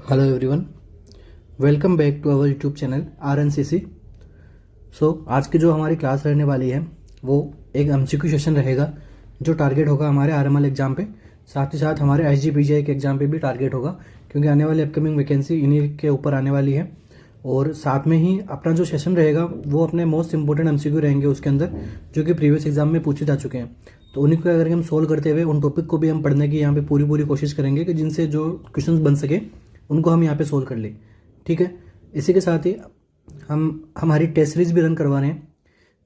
Hello everyone, welcome back to our YouTube channel RNCC। आज की जो हमारी क्लास रहने वाली है वो एक MCQ सेशन रहेगा जो टारगेट होगा हमारे RML एग्ज़ाम पे, साथ ही साथ हमारे SGPGI के एग्ज़ाम पे भी टारगेट होगा, क्योंकि आने वाली अपकमिंग वैकेंसी इन्हीं के ऊपर आने वाली है। और साथ में ही अपना जो सेशन रहेगा वो अपने मोस्ट इंपॉर्टेंट MCQ रहेंगे उसके अंदर, जो कि प्रीवियस एग्जाम में पूछे जा चुके हैं। तो उन्हीं को अगर हम सोल्व करते हुए उन टॉपिक को भी हम पढ़ने की यहाँ पे पूरी कोशिश करेंगे कि जिनसे जो क्वेश्चंस बन सके उनको हम यहाँ पे सोल्व कर लें। ठीक है, इसी के साथ ही हम हमारी टेस्ट सीरीज भी रन करवा रहे हैं,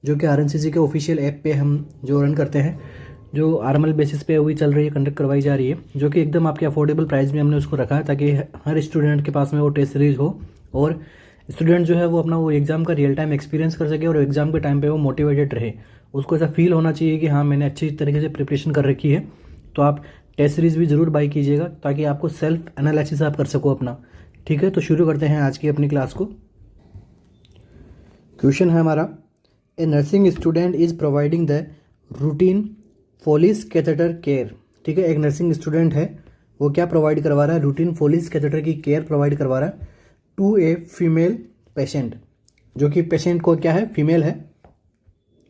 जो कि RNCC के ऑफिशियल ऐप पे हम जो रन करते हैं, जो आरएमएल बेसिस पे हुई चल रही है, कंडक्ट करवाई जा रही है, जो कि एकदम आपके अफोर्डेबल प्राइस में हमने उसको रखा है ताकि हर स्टूडेंट के पास में वो टेस्ट सीरीज हो और स्टूडेंट जो है वो अपना वो एग्ज़ाम का रियल टाइम एक्सपीरियंस कर सके और एग्ज़ाम के टाइम पे वो मोटिवेटेड रहे। उसको ऐसा फील होना चाहिए कि हाँ, मैंने अच्छी तरीके से प्रिपरेशन कर रखी है। तो आप टेस्ट सीरीज भी ज़रूर बाई कीजिएगा ताकि आपको सेल्फ एनालिसिस आप कर सको अपना। ठीक है, तो शुरू करते हैं आज की अपनी क्लास को। क्वेश्चन है हमारा, a nursing student is providing the routine Foley's catheter care. ठीक है, एक नर्सिंग स्टूडेंट है, वो क्या प्रोवाइड करवा रहा है? रूटीन फोलिस कैथेटर की केयर प्रोवाइड करवा रहा है टू ए फीमेल पेशेंट, जो कि पेशेंट को क्या है, फीमेल है।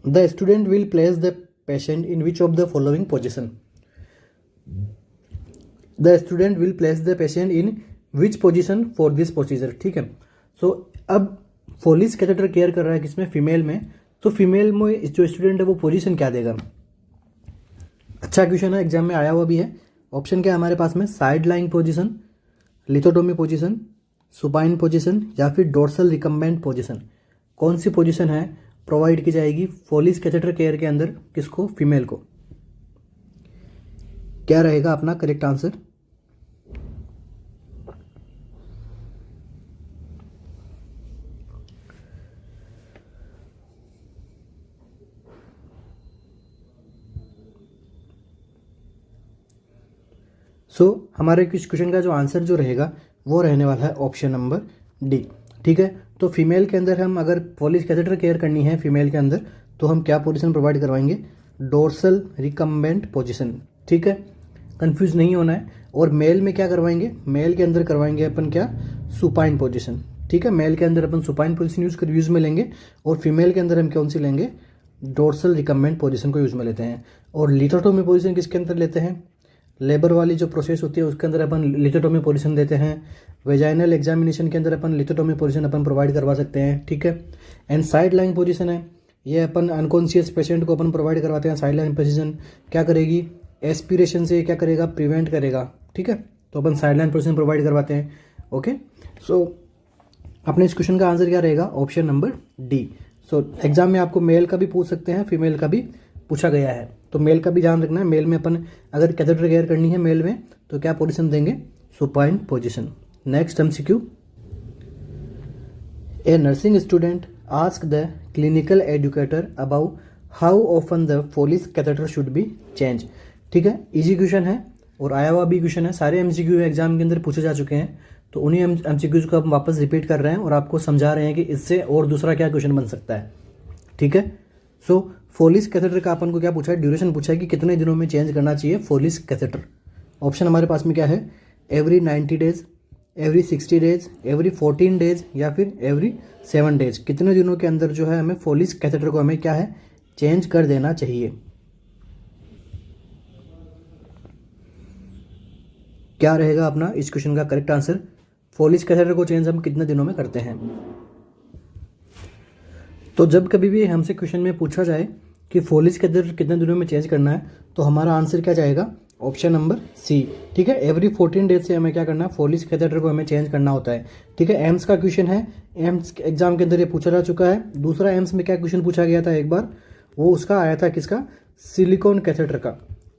The student will place the patient in which of the following position. The student will place the patient in which position for this procedure. ठीक है, अब फोलिस कैथेटर केयर कर रहा है किसमें? फीमेल में। तो फीमेल में जो स्टूडेंट है वो पोजीशन क्या देगा? अच्छा क्वेश्चन है, एग्जाम में आया हुआ भी है। ऑप्शन क्या है हमारे पास में? Side line position, lithotomy position, supine position या फिर डोर्सल रिकम्बेंट पोजीशन। कौन सी पोजीशन है प्रोवाइड की जाएगी फोलिस कैथेटर केयर के अंदर? किसको? फीमेल को। क्या रहेगा अपना करेक्ट आंसर? हमारे इस क्वेश्चन का जो आंसर जो रहेगा वो रहने वाला है ऑप्शन नंबर डी। ठीक है, तो फीमेल के अंदर हम अगर फोलिस कैथेटर केयर करनी है फीमेल के अंदर, तो हम क्या पोजीशन प्रोवाइड करवाएंगे? Dorsal recumbent position. ठीक है, कंफ्यूज नहीं होना है। और मेल में क्या करवाएंगे? मेल के अंदर करवाएंगे अपन क्या? Supine position. ठीक है, मेल के अंदर अपन सुपाइन पोजीशन यूज में लेंगे और फीमेल के अंदर हम कौन सी लेंगे? डोर्सल रिकम्बेंट पोजीशन को यूज में लेते हैं। और लिथोटोमी पोजीशन किसके अंदर लेते हैं? लेबर वाली जो प्रोसेस होती है उसके अंदर अपन लिथोटोमी पोजीशन देते हैं। वेजाइनल एग्जामिनेशन के अंदर अपन लिथोटोमी पोजीशन अपन प्रोवाइड करवा सकते हैं। ठीक है, एंड साइड लाइन पोजीशन है, ये अपन अनकॉन्शियस पेशेंट को अपन प्रोवाइड करवाते हैं। साइड लाइन पोजीशन क्या करेगी? एस्पिरेशन से क्या करेगा? प्रिवेंट करेगा। ठीक है, तो अपन साइड लाइन पोजीशन प्रोवाइड करवाते हैं। ओके, अपने इस क्वेश्चन का आंसर क्या रहेगा? Option number D. एग्जाम में आपको मेल का भी पूछ सकते हैं, फीमेल का भी पूछा गया है, तो मेल का भी ध्यान रखना है। मेल में अपन अगर कैथेटर केयर करनी है मेल में तो क्या पोजीशन देंगे? Supine position. Next MCQ, a nursing student ask the clinical educator about how often the Foley's catheter should be change. ठीक है, इजी क्वेश्चन है और आया हुआ भी क्वेश्चन है। सारे MCQ एग्जाम के अंदर पूछे जा चुके हैं, तो उन्हीं MCQs को हम वापस रिपीट कर रहे हैं और आपको समझा रहे हैं कि इससे और दूसरा क्या क्वेश्चन बन सकता है। ठीक है, फोलिस कैथेटर का अपन को क्या पूछा है? ड्यूरेशन पूछा है कि कितने दिनों में चेंज करना चाहिए फोलिस कैथेटर। ऑप्शन हमारे पास में क्या है? Every 90 days, every 60 days, every 14 days या फिर एवरी 7 डेज। कितने दिनों के अंदर जो है हमें फोलिस कैथेटर को हमें क्या है? चेंज कर देना चाहिए। क्या रहेगा अपना इस क्वेश्चन का करेक्ट आंसर? फोलिस कैथेटर को चेंज हम कितने दिनों में करते हैं? तो जब कभी भी हमसे क्वेश्चन में पूछा जाए कि फोलिस कैथेटर कितने दिनों में चेंज करना है, तो हमारा आंसर क्या जाएगा? Option number C. ठीक है, एवरी 14 डेज से हमें क्या करना है? फोलिस कैथेटर को हमें चेंज करना होता है। ठीक है, एम्स का क्वेश्चन है, एम्स एग्जाम के अंदर ये पूछा जा चुका है। दूसरा एम्स में क्या क्वेश्चन पूछा गया था एक बार? वो उसका आया था किसका? सिलिकॉन कैथेटर का,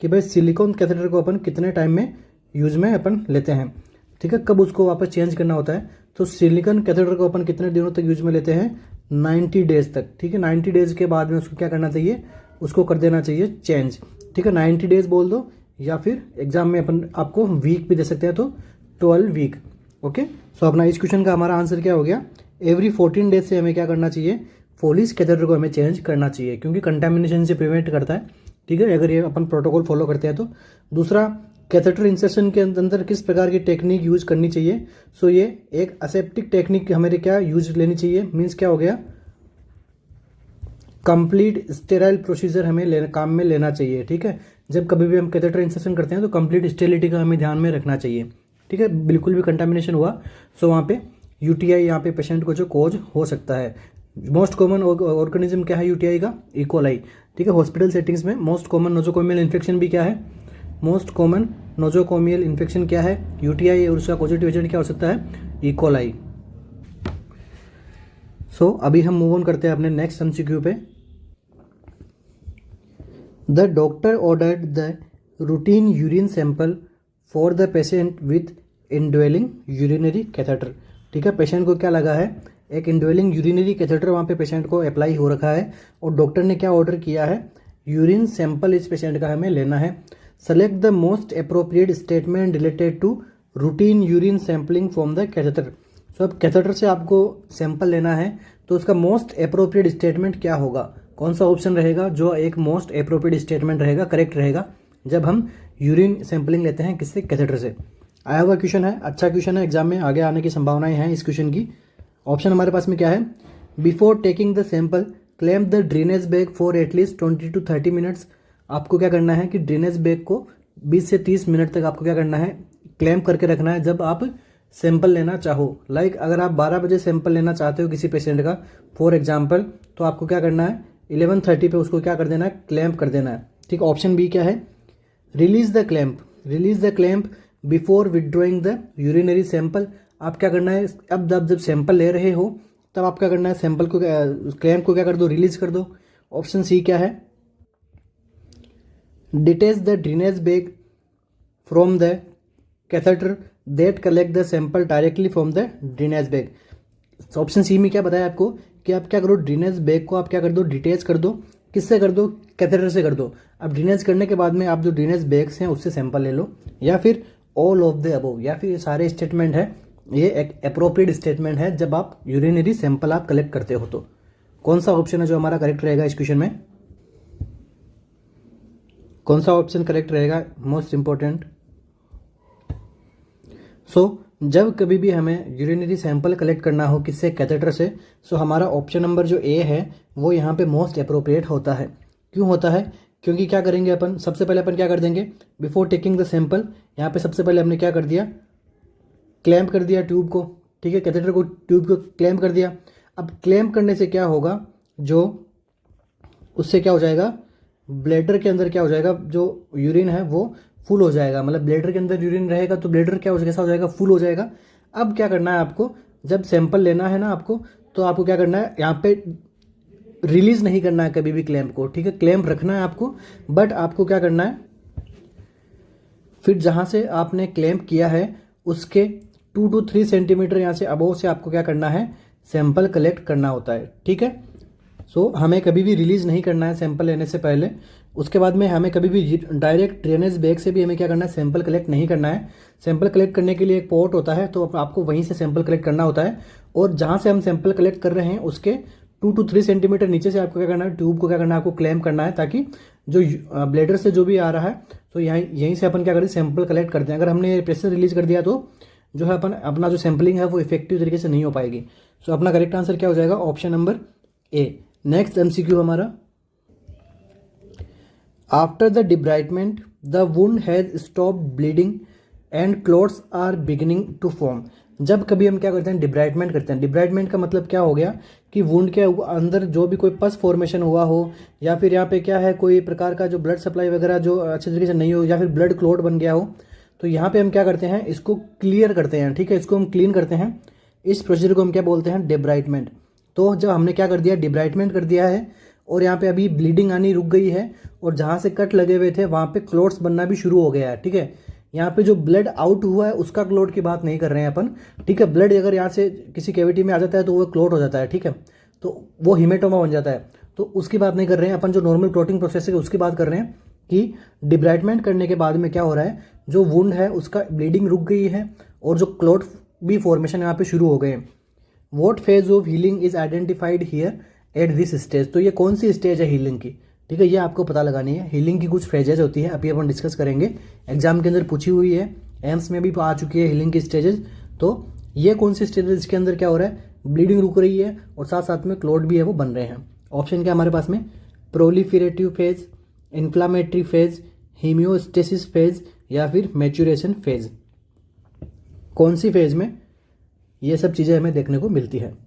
कि भाई सिलिकॉन कैथेटर को अपन कितने टाइम में यूज में अपन लेते हैं। ठीक है, कब उसको वापस चेंज करना होता है? तो सिलिकॉन कैथेटर को अपन कितने दिनों तक यूज में लेते हैं? 90 डेज तक। ठीक है, 90 डेज के बाद में उसको क्या करना चाहिए? उसको कर देना चाहिए चेंज। ठीक है, 90 डेज बोल दो या फिर एग्जाम में अपन आपको वीक भी दे सकते हैं, तो 12 वीक। ओके, अपना इस क्वेश्चन का हमारा आंसर क्या हो गया? एवरी 14 डेज से हमें क्या करना चाहिए? फोलिस कैथेटर को हमें चेंज करना चाहिए, क्योंकि कंटामिनेशन से प्रिवेंट करता है। ठीक है, अगर ये अपन प्रोटोकॉल फॉलो करते हैं तो। दूसरा कैथेटर इंसर्शन के अंदर किस प्रकार की टेक्निक यूज करनी चाहिए। सो ये एक असेप्टिक टेक्निक हमें क्या यूज लेनी चाहिए, मीन्स क्या हो गया, कंप्लीट स्टेराइल प्रोसीजर हमें काम में लेना चाहिए। ठीक है, जब कभी भी हम कैथेटर इंसर्शन करते हैं तो कंप्लीट स्टेरिलिटी का हमें ध्यान में रखना चाहिए। ठीक है, बिल्कुल भी कंटामिनेशन हुआ सो वहाँ पे यूटीआई यहाँ पे पेशेंट को जो कॉज हो सकता है। मोस्ट कॉमन ऑर्गेनिज्म क्या है यूटीआई का, इकोलाई। ठीक है, हॉस्पिटल सेटिंग्स में मोस्ट कॉमन नोजोकोमियल इन्फेक्शन भी क्या है, मोस्ट कॉमन नोजोकोमियल इन्फेक्शन क्या है, यूटीआई, और उसका पॉजिटिव एजेंट क्या हो सकता है, इकोलाई। सो अभी हम मूव ऑन करते हैं अपने नेक्स्ट एमसीक्यू पे। The doctor ordered the routine urine sample for the patient with indwelling urinary catheter. ठीक है, पेशेंट को क्या लगा है, एक इंडवेलिंग यूरिनरी कैथेटर वहाँ पे पेशेंट को अप्लाई हो रखा है और डॉक्टर ने क्या ऑर्डर किया है, यूरिन सैंपल इस पेशेंट का हमें लेना है। Select the most appropriate statement related to routine urine sampling from the catheter. So अब कैथेटर से आपको सैंपल लेना है तो उसका मोस्ट अप्रोप्रिएट स्टेटमेंट क्या होगा, कौन सा ऑप्शन रहेगा जो एक मोस्ट अप्रोप्रिएट स्टेटमेंट रहेगा, करेक्ट रहेगा जब हम यूरिन सैंपलिंग लेते हैं किससे, कैथेटर से। आया हुआ क्वेश्चन है, अच्छा क्वेश्चन है, एग्जाम में आगे आने की संभावनाएं हैं इस क्वेश्चन की। ऑप्शन हमारे पास में क्या है, before taking the sample clamp the drainage bag for at least 20 to 30 minutes. आपको क्या करना है कि ड्रेनेज बैग को 20 से 30 मिनट तक आपको क्या करना है, क्लैम्प करके रखना है जब आप सैंपल लेना चाहो। लाइक अगर आप 12 बजे सैंपल लेना चाहते हो किसी पेशेंट का फॉर एग्जाम्पल, तो आपको क्या करना है 11:30 पे उसको क्या कर देना है, क्लैम्प कर देना है। ठीक, ऑप्शन बी क्या है, release the clamp, release the clamp before withdrawing the urinary sample. आप क्या करना है, अब जब सैंपल ले रहे हो तब आप क्या करना है, सैंपल को क्लैम्प को क्या कर दो, रिलीज कर दो। ऑप्शन सी क्या है, detach the drainage bag from the catheter that collect the sample directly from the drainage bag. Option C में क्या बताया आपको कि आप क्या करो, ड्रेनेज बैग को आप क्या कर दो, डिटेच कर दो, किससे कर दो, कैथेटर से कर दो। अब ड्रेनेज करने के बाद में आप जो ड्रेनेज बैग्स हैं उससे सैंपल ले लो, या फिर ऑल ऑफ द अबव, या फिर ये सारे स्टेटमेंट है, ये एक अप्रोप्रिएट स्टेटमेंट है जब आप यूरिनरी सैंपल आप कलेक्ट करते हो। तो कौन सा ऑप्शन है जो हमारा करेक्ट रहेगा इस क्वेश्चन में, कौन सा ऑप्शन करेक्ट रहेगा, मोस्ट इंपॉर्टेंट। सो जब कभी भी हमें यूरिनरी सैंपल कलेक्ट करना हो किससे, कैथेटर से, सो हमारा ऑप्शन नंबर जो ए है वो यहाँ पे मोस्ट अप्रोप्रिएट होता है। क्यों होता है, क्योंकि क्या करेंगे अपन, सबसे पहले अपन क्या कर देंगे, बिफोर टेकिंग द सैंपल, यहाँ पे सबसे पहले हमने क्या कर दिया, क्लैम्प कर दिया ट्यूब को। ठीक है, कैथेटर को, ट्यूब को क्लैम्प कर दिया। अब क्लैम्प करने से क्या होगा, जो उससे क्या हो जाएगा, ब्लैडर के अंदर क्या हो जाएगा, जो यूरिन है वो फुल हो जाएगा। मतलब ब्लैडर के अंदर यूरिन रहेगा तो ब्लैडर क्या हो जाएगा, कैसा हो जाएगा, फुल हो जाएगा। अब क्या करना है आपको, जब सैंपल लेना है ना आपको, तो आपको क्या करना है, यहाँ पे रिलीज नहीं करना है कभी भी क्लैम्प को। ठीक है, क्लैम्प रखना है आपको, बट आपको क्या करना है, फिर जहाँ से आपने क्लैम्प किया है उसके 2 to 3 सेंटीमीटर यहाँ से अबोव से आपको क्या करना है, सैंपल कलेक्ट करना होता है। ठीक है, सो हमें कभी भी रिलीज़ नहीं करना है सैंपल लेने से पहले। उसके बाद में हमें कभी भी डायरेक्ट ड्रेनेज बैग से भी हमें क्या करना है, सैंपल कलेक्ट नहीं करना है। सैंपल कलेक्ट करने के लिए एक पोर्ट होता है, तो आपको वहीं से सैंपल कलेक्ट करना होता है, और जहाँ से हम सैंपल कलेक्ट कर रहे हैं उसके 2 to 3 सेंटीमीटर नीचे से आपको क्या करना है, ट्यूब को क्या करना है, आपको क्लैम्प करना है, ताकि जो ब्लेडर से जो भी आ रहा है तो यहीं से अपन क्या करें, सैंपल कलेक्ट करते हैं। अगर हमने प्रेशर रिलीज कर दिया तो जो है अपना जो सैंपलिंग है वो इफेक्टिव तरीके से नहीं हो पाएगी। सो अपना करेक्ट आंसर क्या हो जाएगा, option number A. Next MCQ हमारा, after the debridement the wound has stopped bleeding and clots are beginning to form. जब कभी हम क्या करते हैं, डिब्राइटमेंट करते हैं। डिब्राइटमेंट का मतलब क्या हो गया कि वुंड के अंदर जो भी कोई पस फॉर्मेशन हुआ हो, या फिर यहाँ पे क्या है कोई प्रकार का जो ब्लड सप्लाई वगैरह जो अच्छे तरीके से नहीं हो, या फिर ब्लड क्लॉट बन गया हो, तो यहाँ पे हम क्या करते हैं, इसको क्लियर करते हैं। ठीक है, इसको हम क्लीन करते हैं। इस प्रोसीजर को हम क्या बोलते हैं, डिब्राइटमेंट। तो जब हमने क्या कर दिया, डिब्राइटमेंट कर दिया है, और यहाँ पे अभी ब्लीडिंग आनी रुक गई है, और जहाँ से कट लगे हुए थे वहाँ पे क्लॉट्स बनना भी शुरू हो गया है। ठीक है, यहाँ पे जो ब्लड आउट हुआ है उसका क्लॉट की बात नहीं कर रहे हैं अपन। ठीक है, ब्लड अगर यहाँ से किसी कैविटी में आ जाता है तो वो क्लॉट हो जाता है। ठीक है, तो वो हिमेटोमा बन जाता है, तो उसकी बात नहीं कर रहे हैं अपन। जो नॉर्मल क्लॉटिंग प्रोसेस है उसकी बात कर रहे हैं कि डिब्राइटमेंट करने के बाद में क्या हो रहा है, जो वुंड है उसका ब्लीडिंग रुक गई है, और जो क्लॉट भी फॉर्मेशन यहाँ पे शुरू हो गए हैं। What phase of healing is identified here at this stage. तो ये कौन सी स्टेज है हीलिंग की। ठीक है, ये आपको पता लगानी है। हीलिंग की कुछ फेजेज होती है, अभी अपन डिस्कस करेंगे, एग्जाम के अंदर पूछी हुई है, एम्स में भी आ चुकी है हीलिंग की स्टेजेस। तो ये कौन सी स्टेजेस, इसके अंदर क्या हो रहा है, ब्लीडिंग रुक रही है और साथ साथ में क्लोट भी है वो बन रहे हैं। ऑप्शन क्या हमारे पास में, proliferative phase, inflammatory phase, hemostasis phase या फिर मैच्यूरेशन फेज। कौन सी फेज में ये सब चीज़ें हमें देखने को मिलती है।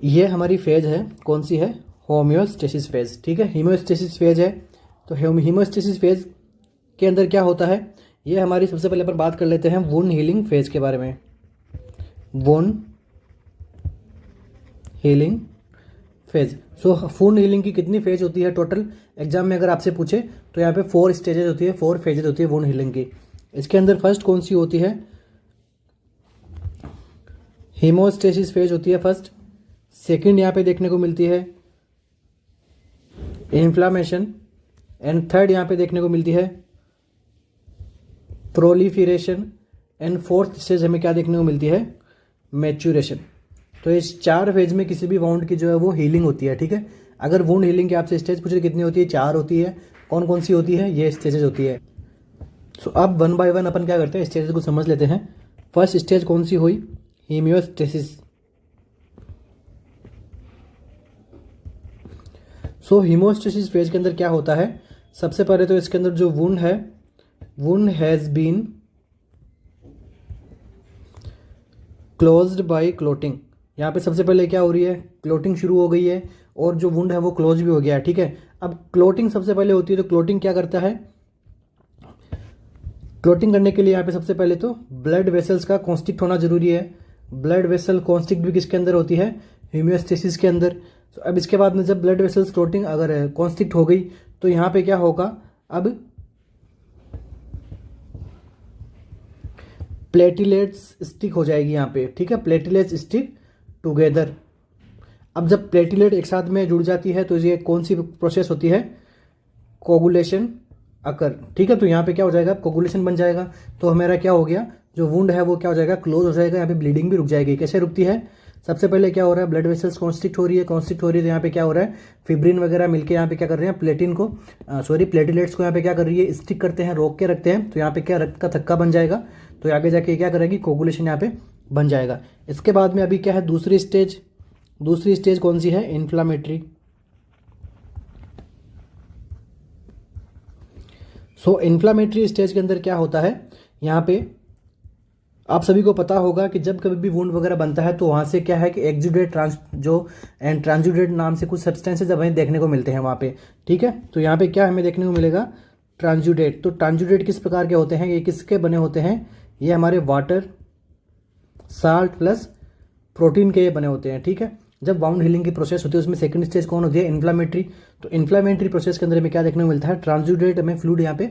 ये हमारी फेज है, कौन सी है, होम्योस्टेसिस फेज। ठीक है, हीमोस्टेसिस फेज है। तो हीमोस्टेसिस फेज के अंदर क्या होता है, ये हमारी सबसे पहले अपन बात कर लेते हैं वुंड हीलिंग फेज के बारे में। Wound healing phase. Wound healing की कितनी फेज होती है टोटल, एग्जाम में अगर आपसे पूछे तो यहाँ पे 4 स्टेजेस होती है, 4 फेजेज होती है वुंड हीलिंग की। इसके अंदर फर्स्ट कौन सी होती है, हीमोस्टेसिस फेज होती है फर्स्ट। सेकंड यहाँ पे देखने को मिलती है इन्फ्लामेशन, एंड थर्ड यहाँ पे देखने को मिलती है प्रोलिफरेशन, एंड फोर्थ स्टेज हमें क्या देखने को मिलती है, मैच्यूरेशन। तो इस 4 फेज में किसी भी वाउंड की जो है वो हीलिंग होती है। ठीक है, अगर वुंड हीलिंग की आपसे स्टेज पूछे कितनी होती है, 4 होती है। कौन कौन सी होती है, ये स्टेजेस होती है। अब 1 बाय 1 अपन क्या करते हैं, स्टेजेस को समझ लेते हैं। फर्स्ट स्टेज कौन सी हुई, हीमियोस्टेसिस। हीमोस्टेसिस फेज के अंदर क्या होता है, सबसे पहले तो इसके अंदर जो वुंड है, wound has been closed by clotting. यहाँ पे सबसे पहले क्या हो रही है, क्लोटिंग शुरू हो गई है और जो वुंड है वो क्लोज भी हो गया है। ठीक है, अब क्लोटिंग सबसे पहले होती है, तो क्लोटिंग क्या करता है, क्लोटिंग करने के लिए यहाँ पे सबसे पहले तो ब्लड वेसल्स का कॉन्स्ट्रिक्ट होना जरूरी है। ब्लड वेसल कॉन्स्ट्रिक्ट भी किसके अंदर होती है, हीमियोस्टेसिस के अंदर। तो अब इसके बाद में जब ब्लड वेसल्स क्लोटिंग अगर कॉन्स्ट्रिक्ट हो गई तो यहाँ पे क्या होगा, अब प्लेटिलेट्स स्टिक हो जाएगी यहाँ पे। ठीक है, प्लेटिलेट्स स्टिक टुगेदर। अब जब प्लेटिलेट एक साथ में जुड़ जाती है तो ये कौन सी प्रोसेस होती है, कोगुलेशन अकर। ठीक है, तो यहाँ पे क्या हो जाएगा, कोगुलेशन बन जाएगा। तो हमारा क्या हो गया, जो वुंड है वो क्या हो जाएगा, क्लोज हो जाएगा। यहाँ पे ब्लीडिंग भी रुक जाएगी। कैसे रुकती है, सबसे पहले क्या हो रहा है, ब्लड वेसल्स कॉन्स्ट्रिक्ट हो रही है तो यहाँ पे क्या हो रहा है, फिब्रिन वगैरह मिलके यहाँ पे क्या कर रहे हैं, प्लेटिलेट्स को यहाँ पे क्या कर रही है, स्टिक करते हैं, रोक के रखते हैं। तो यहाँ पे क्या, रक्त का थक्का बन जाएगा। तो आगे जाके क्या करेगी, कोगुलेशन यहाँ पे बन जाएगा। इसके बाद में अभी क्या है, दूसरी स्टेज कौन सी है, इन्फ्लामेटरी। इन्फ्लामेटरी स्टेज के अंदर क्या होता है, यहाँ पे आप सभी को पता होगा कि जब कभी भी वुंड वगैरह बनता है तो वहाँ से क्या है कि एक्जुडेट ट्रांसजुडेट नाम से कुछ सब्सटेंसेज हमें देखने को मिलते हैं वहाँ पे। ठीक है, तो यहाँ पे क्या हमें देखने को मिलेगा, ट्रांसजुडेट। तो ट्रांसजुडेट किस प्रकार के होते हैं, ये किसके बने होते हैं, ये हमारे वाटर, साल्ट प्लस प्रोटीन के ये बने होते हैं। ठीक है, जब वाउंड हीलिंग की प्रोसेस होती है उसमें सेकंड स्टेज कौन होती है, इन्फ्लामेटरी। तो इन्फ्लामेटरी प्रोसेस के अंदर हमें क्या देखने को मिलता है, ट्रांसजुडेट हमें फ्लूइड यहाँ पे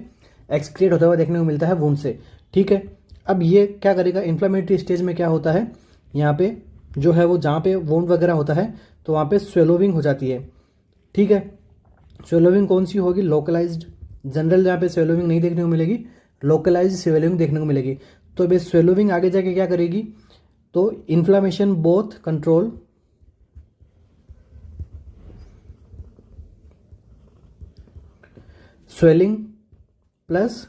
एक्सक्रिएट होता हुआ देखने को मिलता है वुंड से। ठीक है, अब ये क्या करेगा, इन्फ्लामेटरी स्टेज में क्या होता है, यहाँ पे जो है वो जहाँ पे वुंड वगैरह होता है तो वहाँ पे स्वेलोविंग हो जाती है। ठीक है, स्वेलोविंग कौन सी होगी, लोकलाइज्ड। जनरल यहाँ पे स्वेलोविंग नहीं देखने को मिलेगी, लोकलाइज्ड स्वेलोविंग देखने को मिलेगी। तो अब स्वेलोविंग आगे जाके क्या करेगी, तो inflammation both control, swelling plus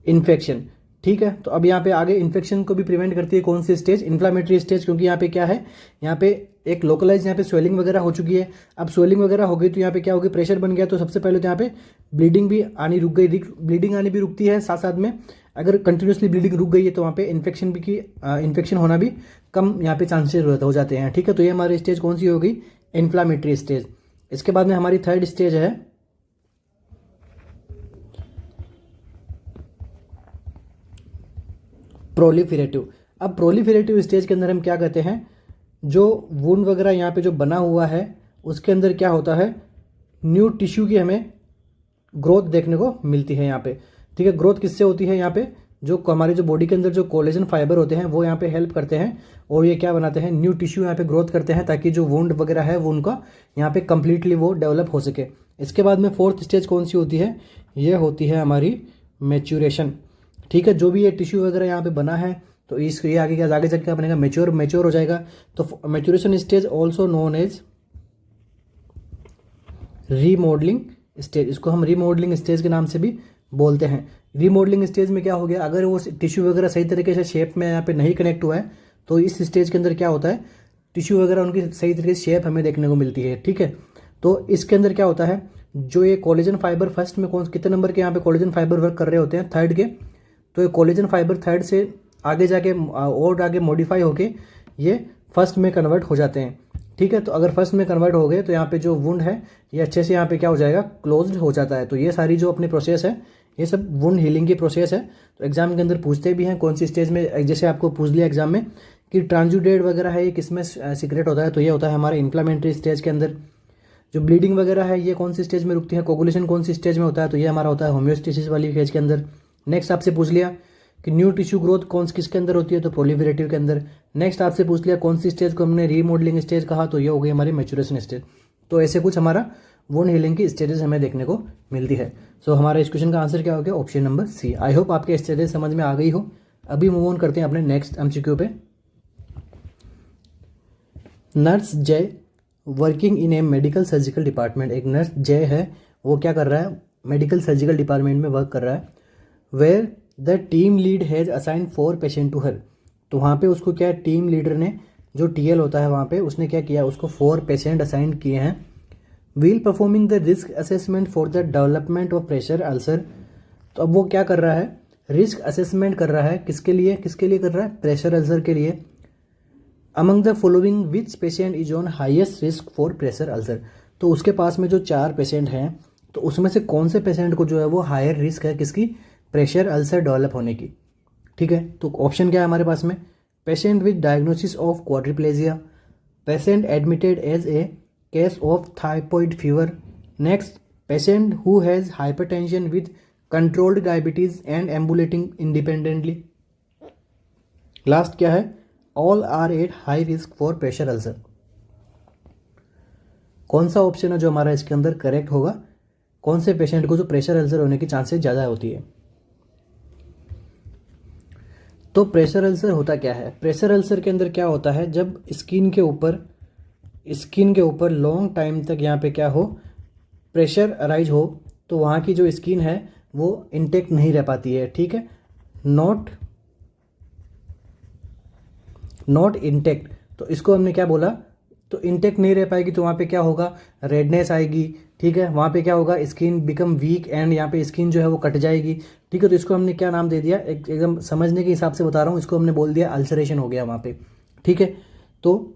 infection. ठीक है, तो अब यहाँ पे आगे इन्फेक्शन को भी प्रिवेंट करती है कौन सी स्टेज, इन्फ्लामेटरी स्टेज। क्योंकि यहाँ पे क्या है, यहाँ पे एक लोकलाइज यहाँ पे स्वेलिंग वगैरह हो चुकी है। अब स्वेलिंग वगैरह हो गई तो यहाँ पे क्या होगी, प्रेशर बन गया। तो सबसे पहले तो यहाँ पे ब्लीडिंग भी आनी रुक गई, ब्लीडिंग आनी भी रुकती है। साथ साथ में अगर कंटिन्यूसली ब्लीडिंग रुक गई है तो वहाँ पे इन्फेक्शन होना भी कम यहाँ पे चांसेस हो जाते हैं। ठीक है, तो ये हमारी स्टेज कौन सी होगी, इन्फ्लामेटरी स्टेज। इसके बाद में हमारी थर्ड स्टेज है प्रोलिफेरेटिव। अब प्रोलिफेरेटिव स्टेज के अंदर हम क्या कहते हैं, जो वुंड वगैरह यहाँ पे जो बना हुआ है उसके अंदर क्या होता है, न्यू टिश्यू की हमें ग्रोथ देखने को मिलती है यहाँ पे। ठीक है, ग्रोथ किससे होती है, यहाँ पे जो हमारे जो बॉडी के अंदर जो कोलेजन फाइबर होते हैं वो यहाँ पे हेल्प करते हैं और ये क्या बनाते हैं, न्यू टिश्यू यहाँ पे ग्रोथ करते हैं ताकि जो वुंड वगैरह है वो उनका यहाँ पे कम्प्लीटली वो डेवलप हो सके। इसके बाद में फोर्थ स्टेज कौन सी होती है, ये होती है हमारी मैच्योरेशन। ठीक है, जो भी ये टिश्यू वगैरह यहाँ पे बना है तो इस ये आगे जाके क्या बनेगा, मैच्योर हो जाएगा। तो maturation stage also known as remodelling stage, इसको हम रीमॉडलिंग स्टेज के नाम से भी बोलते हैं। रीमॉडलिंग स्टेज में क्या हो गया, अगर वो टिश्यू वगैरह सही तरीके से शेप में यहाँ पे नहीं कनेक्ट हुआ है तो इस स्टेज के अंदर क्या होता है, टिश्यू वगैरह उनकी सही तरीके से शेप हमें देखने को मिलती है। ठीक है, तो इसके अंदर क्या होता है, जो ये कोलेजन फाइबर फर्स्ट में कितने नंबर के यहाँ पे कोलेजन फाइबर वर्क कर रहे होते हैं, थर्ड के। तो ये कोलेजन फाइबर थर्ड से आगे जाके और आगे मॉडिफाई होके ये फर्स्ट में कन्वर्ट हो जाते हैं। ठीक है, तो अगर फर्स्ट में कन्वर्ट हो गए तो यहाँ पे जो वुंड है ये अच्छे से यहाँ पे क्या हो जाएगा, क्लोज्ड हो जाता है। तो ये सारी जो अपनी प्रोसेस है ये सब वुंड हीलिंग की प्रोसेस है। तो एग्जाम के अंदर पूछते भी हैं कौन सी स्टेज में, जैसे आपको पूछ लिया एग्जाम में कि ट्रांजुडेट वगैरह है ये किस में सीक्रेट होता है, तो ये होता है हमारे इन्फ्लामेटरी स्टेज के अंदर। जो ब्लीडिंग वगैरह है ये कौन सी स्टेज में रुकती है, कोगुलेशन कौन सी स्टेज में होता है, तो ये हमारा होता है होम्योस्टेसिस वाली फेज के अंदर। नेक्स्ट आपसे पूछ लिया कि न्यू टिश्यू ग्रोथ किसके अंदर होती है, तो प्रोलिफरेटिव के अंदर। नेक्स्ट आपसे पूछ लिया कौन सी स्टेज को हमने रीमॉडलिंग स्टेज कहा, तो ये हो गई हमारी मैच्योरेशन स्टेज। तो ऐसे कुछ हमारा वुंड हीलिंग की स्टेजेस हमें देखने को मिलती है। सो हमारे इस क्वेश्चन का आंसर क्या हो गया, option number C. I hope आपके स्टेजेस समझ में आ गई हो। अभी मूव ऑन करते हैं अपने नेक्स्ट एमसीक्यू पे। Nurse Jay working in a medical surgical department, एक नर्स जय है वो क्या कर रहा है, मेडिकल सर्जिकल डिपार्टमेंट में वर्क कर रहा है। Where the team lead has assign 4 patient to her, तो वहाँ पे उसको क्या, टीम लीडर ने जो टीएल होता है वहाँ पे उसने क्या किया, उसको 4 पेशेंट असाइन किए हैं। Wheel performing the risk assessment for the development of pressure ulcer, तो अब वो क्या कर रहा है, रिस्क असेसमेंट कर रहा है, किसके लिए कर रहा है, प्रेशर अल्सर के लिए। Among the following which patient is on highest risk for pressure ulcer, तो उसके पास में जो 4 पेशेंट हैं तो उसमें से कौन से पेशेंट को जो है वो हायर रिस्क है किसकी, प्रेशर अल्सर डेवलप होने की। ठीक है, तो ऑप्शन क्या है हमारे पास में, patient with diagnosis of quadriplegia, patient admitted as a case of typhoid fever, next patient who has hypertension with controlled diabetes and ambulating independently, last क्या है, all are at high risk for pressure ulcer. कौन सा option है जो हमारा इसके अंदर correct होगा, कौन से पेशेंट को जो प्रेशर अल्सर होने की चांसेस ज़्यादा होती है। तो प्रेशर अल्सर होता क्या है, प्रेशर अल्सर के अंदर क्या होता है, जब स्किन के ऊपर लॉन्ग टाइम तक यहाँ पे क्या हो, प्रेशर अराइज हो तो वहाँ की जो स्किन है वो इंटेक्ट नहीं रह पाती है। ठीक है, नॉट इंटेक्ट, तो इसको हमने क्या बोला, तो इंटेक्ट नहीं रह पाएगी तो वहाँ पे क्या होगा, रेडनेस आएगी। ठीक है, वहाँ पे क्या होगा, स्किन बिकम वीक एंड यहाँ पे स्किन जो है वो कट जाएगी। ठीक है, तो इसको हमने क्या नाम दे दिया, एकदम समझने के हिसाब से बता रहा हूँ, इसको हमने बोल दिया अल्सरेशन हो गया वहाँ पे। ठीक है, तो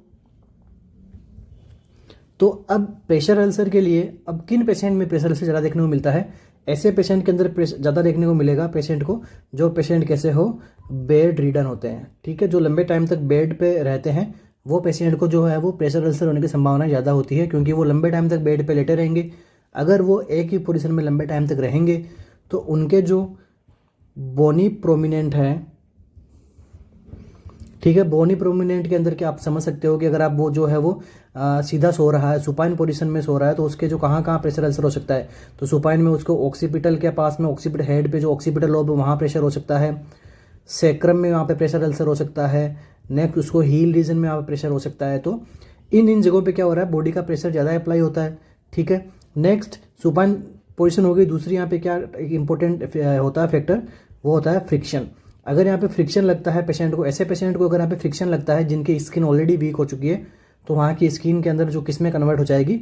अब प्रेशर अल्सर के लिए अब किन पेशेंट में प्रेशर अल्सर ज़्यादा देखने को मिलता है, ऐसे पेशेंट के अंदर ज़्यादा देखने को मिलेगा पेशेंट को जो पेशेंट कैसे हो, बेड रिडन होते हैं। ठीक है, जो लंबे टाइम तक बेड पे रहते हैं वो पेशेंट को जो है वो प्रेशर अल्सर होने की संभावना ज़्यादा होती है, क्योंकि वो लंबे टाइम तक बेड पे लेटे रहेंगे। अगर वो एक ही पोजीशन में लंबे टाइम तक रहेंगे तो उनके जो बोनी प्रोमिनेंट है, ठीक है, बोनी प्रोमिनेंट के अंदर क्या आप समझ सकते हो कि अगर आप वो जो है वो सीधा सो रहा है, सुपाइन पोजीशन में सो रहा है, तो उसके जो कहाँ कहाँ प्रेशर अल्सर हो सकता है, तो सुपाइन में उसको ऑक्सीपिटल के पास में, ऑक्सीपिटल हेड पे जो ऑक्सीपिटल लोब वहाँ प्रेशर हो सकता है, सेक्रम में वहाँ पे प्रेशर अल्सर हो सकता है, नेक्स्ट उसको हील रीजन में वहाँ पे प्रेशर हो सकता है। तो इन जगहों पे क्या हो रहा है, बॉडी का प्रेशर ज़्यादा अप्लाई होता है। ठीक है, नेक्स्ट सुपाइन पोजीशन हो गई, दूसरी यहाँ पे क्या एक इंपॉर्टेंट होता है फैक्टर, वो होता है फ्रिक्शन। अगर यहाँ पे फ्रिक्शन लगता है पेशेंट को, ऐसे पेशेंट को अगर यहाँ पे फ्रिक्शन लगता है जिनकी स्किन ऑलरेडी वीक हो चुकी है, तो वहाँ की स्किन के अंदर जो किस में कन्वर्ट हो जाएगी,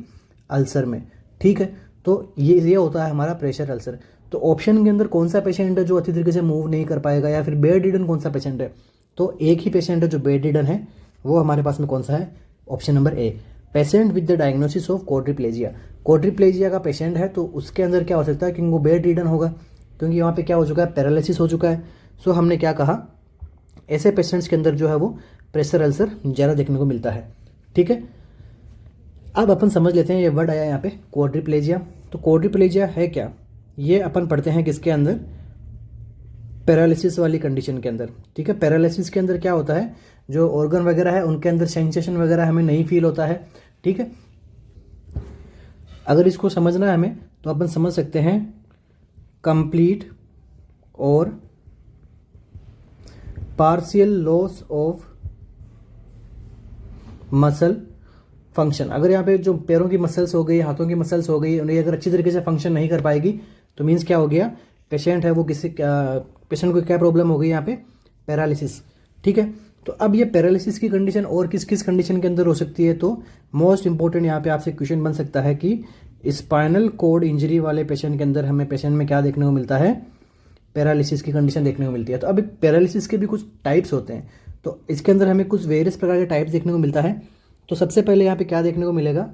अल्सर में। ठीक है, तो ये होता है हमारा प्रेशर अल्सर। तो ऑप्शन के अंदर कौन सा पेशेंट है जो अच्छी तरीके से मूव नहीं कर पाएगा, या फिर बेड रिडन कौन सा पेशेंट है, तो एक ही पेशेंट है जो बेड रिडन है, वो हमारे पास में कौन सा है, option number A, patient with the diagnosis of quadriplegia. Quadriplegia का पेशेंट है तो उसके अंदर क्या हो सकता है कि वो बेड रिडन होगा, क्योंकि वहाँ पे क्या हो चुका है, पैरालिसिस हो चुका है। सो हमने क्या कहा, ऐसे पेशेंट्स के अंदर जो है वो प्रेशर अल्सर ज़्यादा देखने को मिलता है। ठीक है, अब अपन समझ लेते हैं, ये वर्ड आया यहाँ पे क्वाड्रिप्लेजिया। तो क्वाड्रिप्लेजिया है क्या, ये अपन पढ़ते हैं किसके अंदर, पैरालिसिस वाली कंडीशन के अंदर, ठीक है। पैरालिसिस के अंदर क्या होता है, जो ऑर्गन वगैरह है उनके अंदर सेंसेशन वगैरह हमें नहीं फील होता है, ठीक है। अगर इसको समझना है हमें तो अपन समझ सकते हैं कंप्लीट और partial loss of muscle function. अगर यहाँ पे जो पैरों की मसल्स हो गई, हाथों की मसल्स हो गई, उन्हें अगर अच्छी तरीके से फंक्शन नहीं कर पाएगी तो मीन्स क्या हो गया, पेशेंट है वो पेशेंट को क्या प्रॉब्लम हो गई यहाँ पे, पैरालिसिस, ठीक है। तो अब ये पैरालिसिस की कंडीशन और किस किस कंडीशन के अंदर हो सकती है, तो मोस्ट इंपॉर्टेंट यहाँ पे आपसे क्वेश्चन बन सकता है कि स्पाइनल कॉर्ड इंजरी वाले पेशेंट के अंदर हमें पेशेंट में क्या देखने को मिलता है, पैरालिसिस की कंडीशन देखने को मिलती है। तो अभी पैरालिसिस के भी कुछ टाइप्स होते हैं, तो इसके अंदर हमें कुछ वेरियस प्रकार के टाइप्स देखने को मिलता है। तो सबसे पहले यहाँ पे क्या देखने को मिलेगा,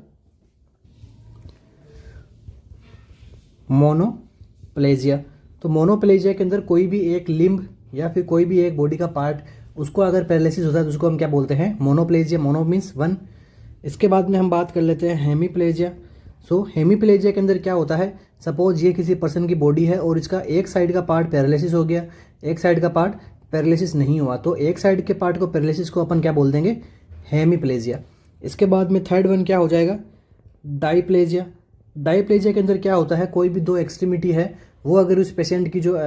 मोनोप्लेजिया। तो मोनोप्लेजिया के अंदर कोई भी एक लिम्ब या फिर कोई भी एक बॉडी का पार्ट, उसको अगर पैरालिसिस होता है तो उसको हम क्या बोलते हैं, मोनोप्लेजिया। Mono means one. इसके बाद में हम बात कर लेते हैं हेमीप्लेजिया। सो हेमीप्लेजिया के अंदर क्या होता है, सपोज ये किसी पर्सन की बॉडी है और इसका एक साइड का पार्ट पैरालिसिस हो गया, एक साइड का पार्ट पैरालिसिस नहीं हुआ, तो एक साइड के पार्ट को पैरालिसिस को अपन क्या बोल देंगे, हेमीप्लेजिया। इसके बाद में थर्ड वन क्या हो जाएगा, डाईप्लेजिया। डाईप्लेजिया के अंदर क्या होता है, कोई भी दो एक्सट्रीमिटी है वो अगर उस पेशेंट की जो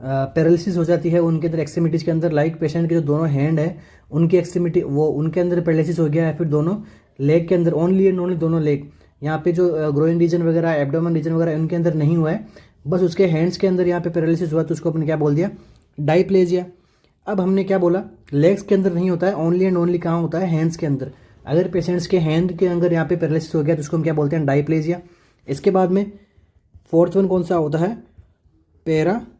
पैरालिसिस हो जाती है उनके अंदर एक्सट्रीमिटीज़ के अंदर, लाइक पेशेंट के जो दोनों हैंड है उनकी एक्सट्रीमिटी वो उनके अंदर पैरालिसिस हो गया, या फिर दोनों लेग के अंदर, ओनली एंड ओनली दोनों लेग, यहाँ पे जो ग्रोइन रीजन वगैरह, एब्डोमेन रीजन वगैरह उनके अंदर नहीं हुआ है, बस उसके हैंड्स के अंदर यहाँ पे पैरालिसिस हुआ, तो उसको अपने क्या बोल दिया, डाईप्लेजिया। अब हमने क्या बोला, लेग्स के अंदर नहीं होता है, ओनली एंड ओनली कहाँ होता है, हैंड्स के अंदर। अगर पेशेंट्स के हैंड के अंदर यहाँ पे पैरालिसिस हो गया तो उसको हम क्या बोलते हैं, डाईप्लेजिया। इसके बाद में फोर्थ वन कौन सा होता है, पैराप्लेजिया।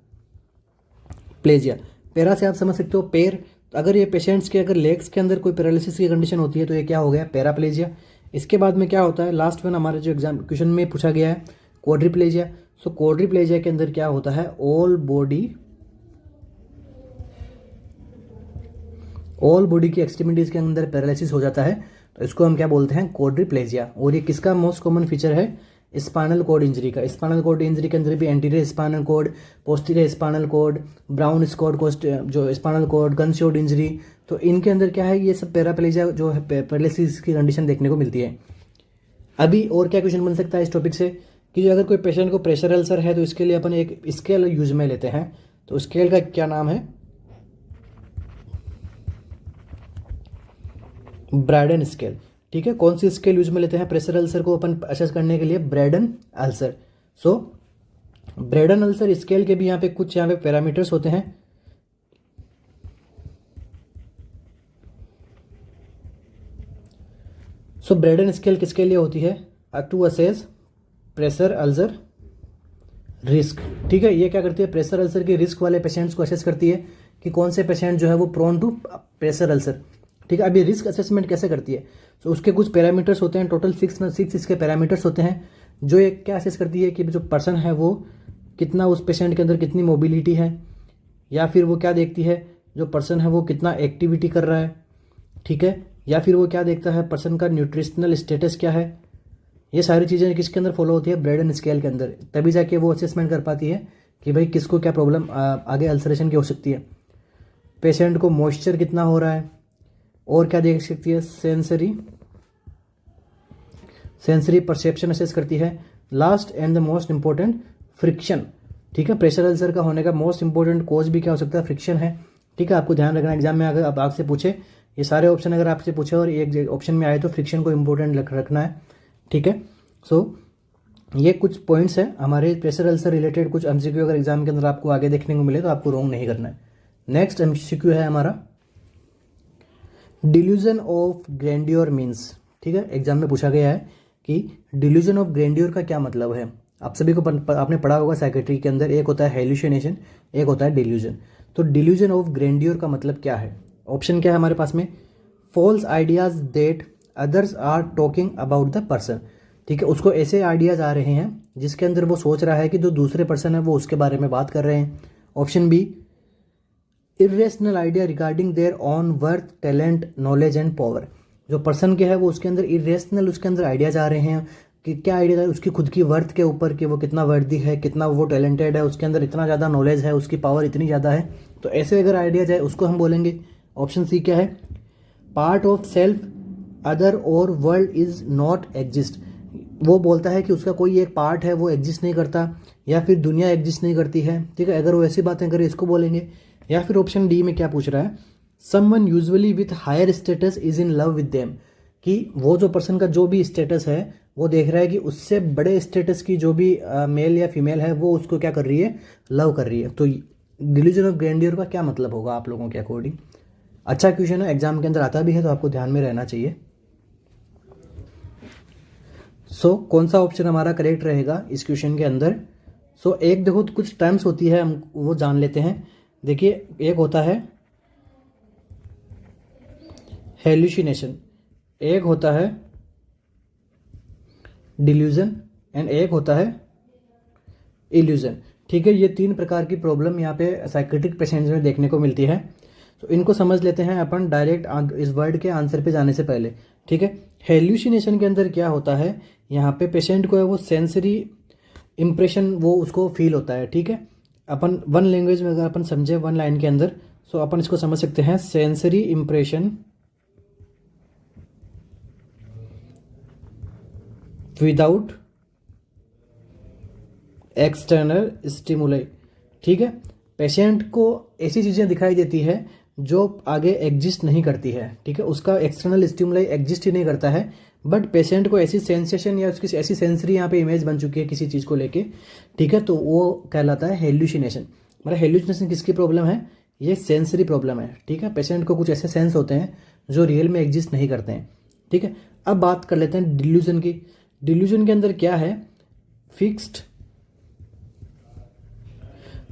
पैरा से आप समझ सकते हो पैर, तो अगर ये पेशेंट्स के अगर लेग्स के अंदर कोई पैरालिसिस की कंडीशन होती है तो ये क्या हो गया, पैराप्लेजिया। इसके बाद में क्या होता है, लास्ट वन हमारे जो एग्जाम क्वेश्चन में पूछा गया है, क्वाड्रिप्लेजिया। सो क्वाड्रिप्लेजिया के अंदर क्या होता है, ऑल बॉडी की एक्सट्रीमिटीज़ के अंदर पैरालिसिस हो जाता है, तो इसको हम क्या बोलते हैं, क्वाड्रिप्लेजिया। और ये किसका मोस्ट कॉमन फीचर है, स्पाइनल कॉर्ड इंजरी का। स्पाइनल कॉर्ड इंजरी के अंदर भी anterior spinal cord, posterior spinal cord, Brown Sequard कोस्ट जो स्पाइनल कॉर्ड, गनशॉट इंजरी, तो इनके अंदर क्या है, ये सब पैराप्लेजिया जो है पैरालिसिस की कंडीशन देखने को मिलती है। अभी और क्या क्वेश्चन बन सकता है इस टॉपिक से, कि अगर कोई पेशेंट को प्रेशर अल्सर है तो इसके लिए अपन एक स्केल यूज में लेते हैं, तो स्केल का क्या नाम है, ब्रैडन स्केल, ठीक है। कौन सी स्केल यूज में लेते हैं प्रेशर अल्सर को अपन असेस करने के लिए, ब्रैडन अल्सर। सो ब्रैडन अल्सर स्केल के भी यहाँ पे कुछ यहाँ पे पैरामीटर्स होते हैं। सो ब्रैडन स्केल किसके लिए होती है, to assess pressure ulcer risk, ठीक है। ये क्या करती है, प्रेशर अल्सर के रिस्क वाले पेशेंट्स को असेस करती है कि कौन से पेशेंट जो है वो प्रोन टू प्रेशर अल्सर, ठीक है। अभी रिस्क असेसमेंट कैसे करती है, तो उसके कुछ पैरामीटर्स होते हैं, टोटल सिक्स इसके पैरामीटर्स होते हैं, जो ये क्या असेस करती है कि जो पर्सन है वो कितना, उस पेशेंट के अंदर कितनी मोबिलिटी है, या फिर वो क्या देखती है, जो पर्सन है वो कितना एक्टिविटी कर रहा है, ठीक है, या फिर वो क्या देखता है, पर्सन का न्यूट्रिशनल स्टेटस क्या है। ये सारी चीज़ें किसके अंदर फॉलो होती है, ब्रैडन स्केल के अंदर, तभी जाके वो असेसमेंट कर पाती है कि भाई किसको क्या प्रॉब्लम आगे अल्सरेशन की हो सकती है। पेशेंट को मॉइस्चर कितना हो रहा है, और क्या देख सकती है, सेंसरी परसेप्शन असेस करती है। Last and the most important, friction, ठीक है। प्रेशर अल्सर का होने का मोस्ट इंपॉर्टेंट कॉज भी क्या हो सकता है, फ्रिक्शन है, ठीक है। आपको ध्यान रखना एग्जाम में अगर आपसे पूछे, ये सारे ऑप्शन अगर आपसे पूछे और एक ऑप्शन में आए तो फ्रिक्शन को इंपॉर्टेंट रखना है, ठीक है। सो ये कुछ पॉइंट्स हैं हमारे प्रेशर अल्सर रिलेटेड, कुछ एमसीक्यू अगर एग्जाम के अंदर आपको आगे देखने को मिले तो आपको रॉन्ग नहीं करना है। नेक्स्ट एमसीक्यू है हमारा, डिल्यूजन ऑफ ग्रैंडियोर मीन्स, ठीक है। एग्जाम में पूछा गया है कि डिल्यूजन ऑफ ग्रैंडियोर का क्या मतलब है। आप सभी को आपने पढ़ा होगा साइकेट्री के अंदर, एक होता है हेल्यूसिनेशन, एक होता है डिल्यूजन। तो डिल्यूजन ऑफ ग्रैंडियोर का मतलब क्या है, ऑप्शन क्या है हमारे पास में, false ideas that others are talking about the person, ठीक है। उसको ऐसे आइडियाज आ रहे हैं जिसके अंदर वो सोच रहा है कि जो दूसरे पर्सन है वो उसके बारे में बात कर रहे हैं। Option B, irrational idea regarding their own worth, talent, knowledge and power, जो पर्सन के है वो उसके अंदर इरेशनल उसके अंदर आइडियाज आ रहे हैं, कि क्या आइडिया है उसकी खुद की वर्थ के ऊपर कि वो कितना वर्दी है, कितना वो टैलेंटेड है, उसके अंदर इतना ज़्यादा नॉलेज है, उसकी पावर इतनी ज़्यादा है। तो ऐसे अगर आइडियाज है उसको हम बोलेंगे। ऑप्शन सी क्या है, पार्ट ऑफ सेल्फ अदर और वर्ल्ड इज़ नॉट एग्जिस्ट। वो बोलता है कि उसका कोई एक पार्ट है वो एग्जिस्ट नहीं करता, या फिर दुनिया एग्जिस्ट नहीं करती है। ठीक है, अगर वो ऐसी बातें करे इसको बोलेंगे। या फिर ऑप्शन डी में क्या पूछ रहा है, someone usually with higher status is in love with them, कि वो जो पर्सन का जो भी स्टेटस है वो देख रहा है कि उससे बड़े स्टेटस की जो भी मेल या फीमेल है वो उसको क्या कर रही है, लव कर रही है। तो डिल्यूजन ऑफ ग्रैंडियर का क्या मतलब होगा आप लोगों के अकॉर्डिंग? अच्छा क्वेश्चन है, एग्जाम के अंदर आता भी है, तो आपको ध्यान में रहना चाहिए। सो कौन सा ऑप्शन हमारा करेक्ट रहेगा इस क्वेश्चन के अंदर? सो एक देखो तो कुछ टर्म्स होती है, हम वो जान लेते हैं। देखिए, एक होता है हेल्यूसिनेशन, एक होता है डिल्यूजन एंड एक होता है इल्यूजन। ठीक है, ये तीन प्रकार की प्रॉब्लम यहाँ पे साइकेट्रिक पेशेंट्स में देखने को मिलती है। तो इनको समझ लेते हैं अपन डायरेक्ट इस वर्ड के आंसर पे जाने से पहले। ठीक है, हेल्यूसिनेशन के अंदर क्या होता है, यहाँ पे पेशेंट को है वो सेंसरी इम्प्रेशन वो उसको फील होता है। ठीक है, अपन वन लैंग्वेज में अगर अपन समझे वन लाइन के अंदर, सो अपन इसको समझ सकते हैं sensory impression without external stimuli. ठीक है, पेशेंट को ऐसी चीज़ें दिखाई देती है जो आगे एग्जिस्ट नहीं करती है। ठीक है, उसका एक्सटर्नल स्टिमुलाई एग्जिस्ट ही नहीं करता है, बट पेशेंट को ऐसी सेंसेशन या उसकी ऐसी सेंसरी यहाँ पे इमेज बन चुकी है किसी चीज़ को लेके। ठीक है, तो वो कहलाता है हेल्यूसिनेशन। मतलब हेल्यूसिनेशन किसकी प्रॉब्लम है, ये सेंसरी प्रॉब्लम है। ठीक है, पेशेंट को कुछ ऐसे सेंस होते हैं जो रियल में एग्जिस्ट नहीं करते हैं। ठीक है, अब बात कर लेते हैं डिल्यूजन की। डिल्यूजन के अंदर क्या है, फिक्स्ड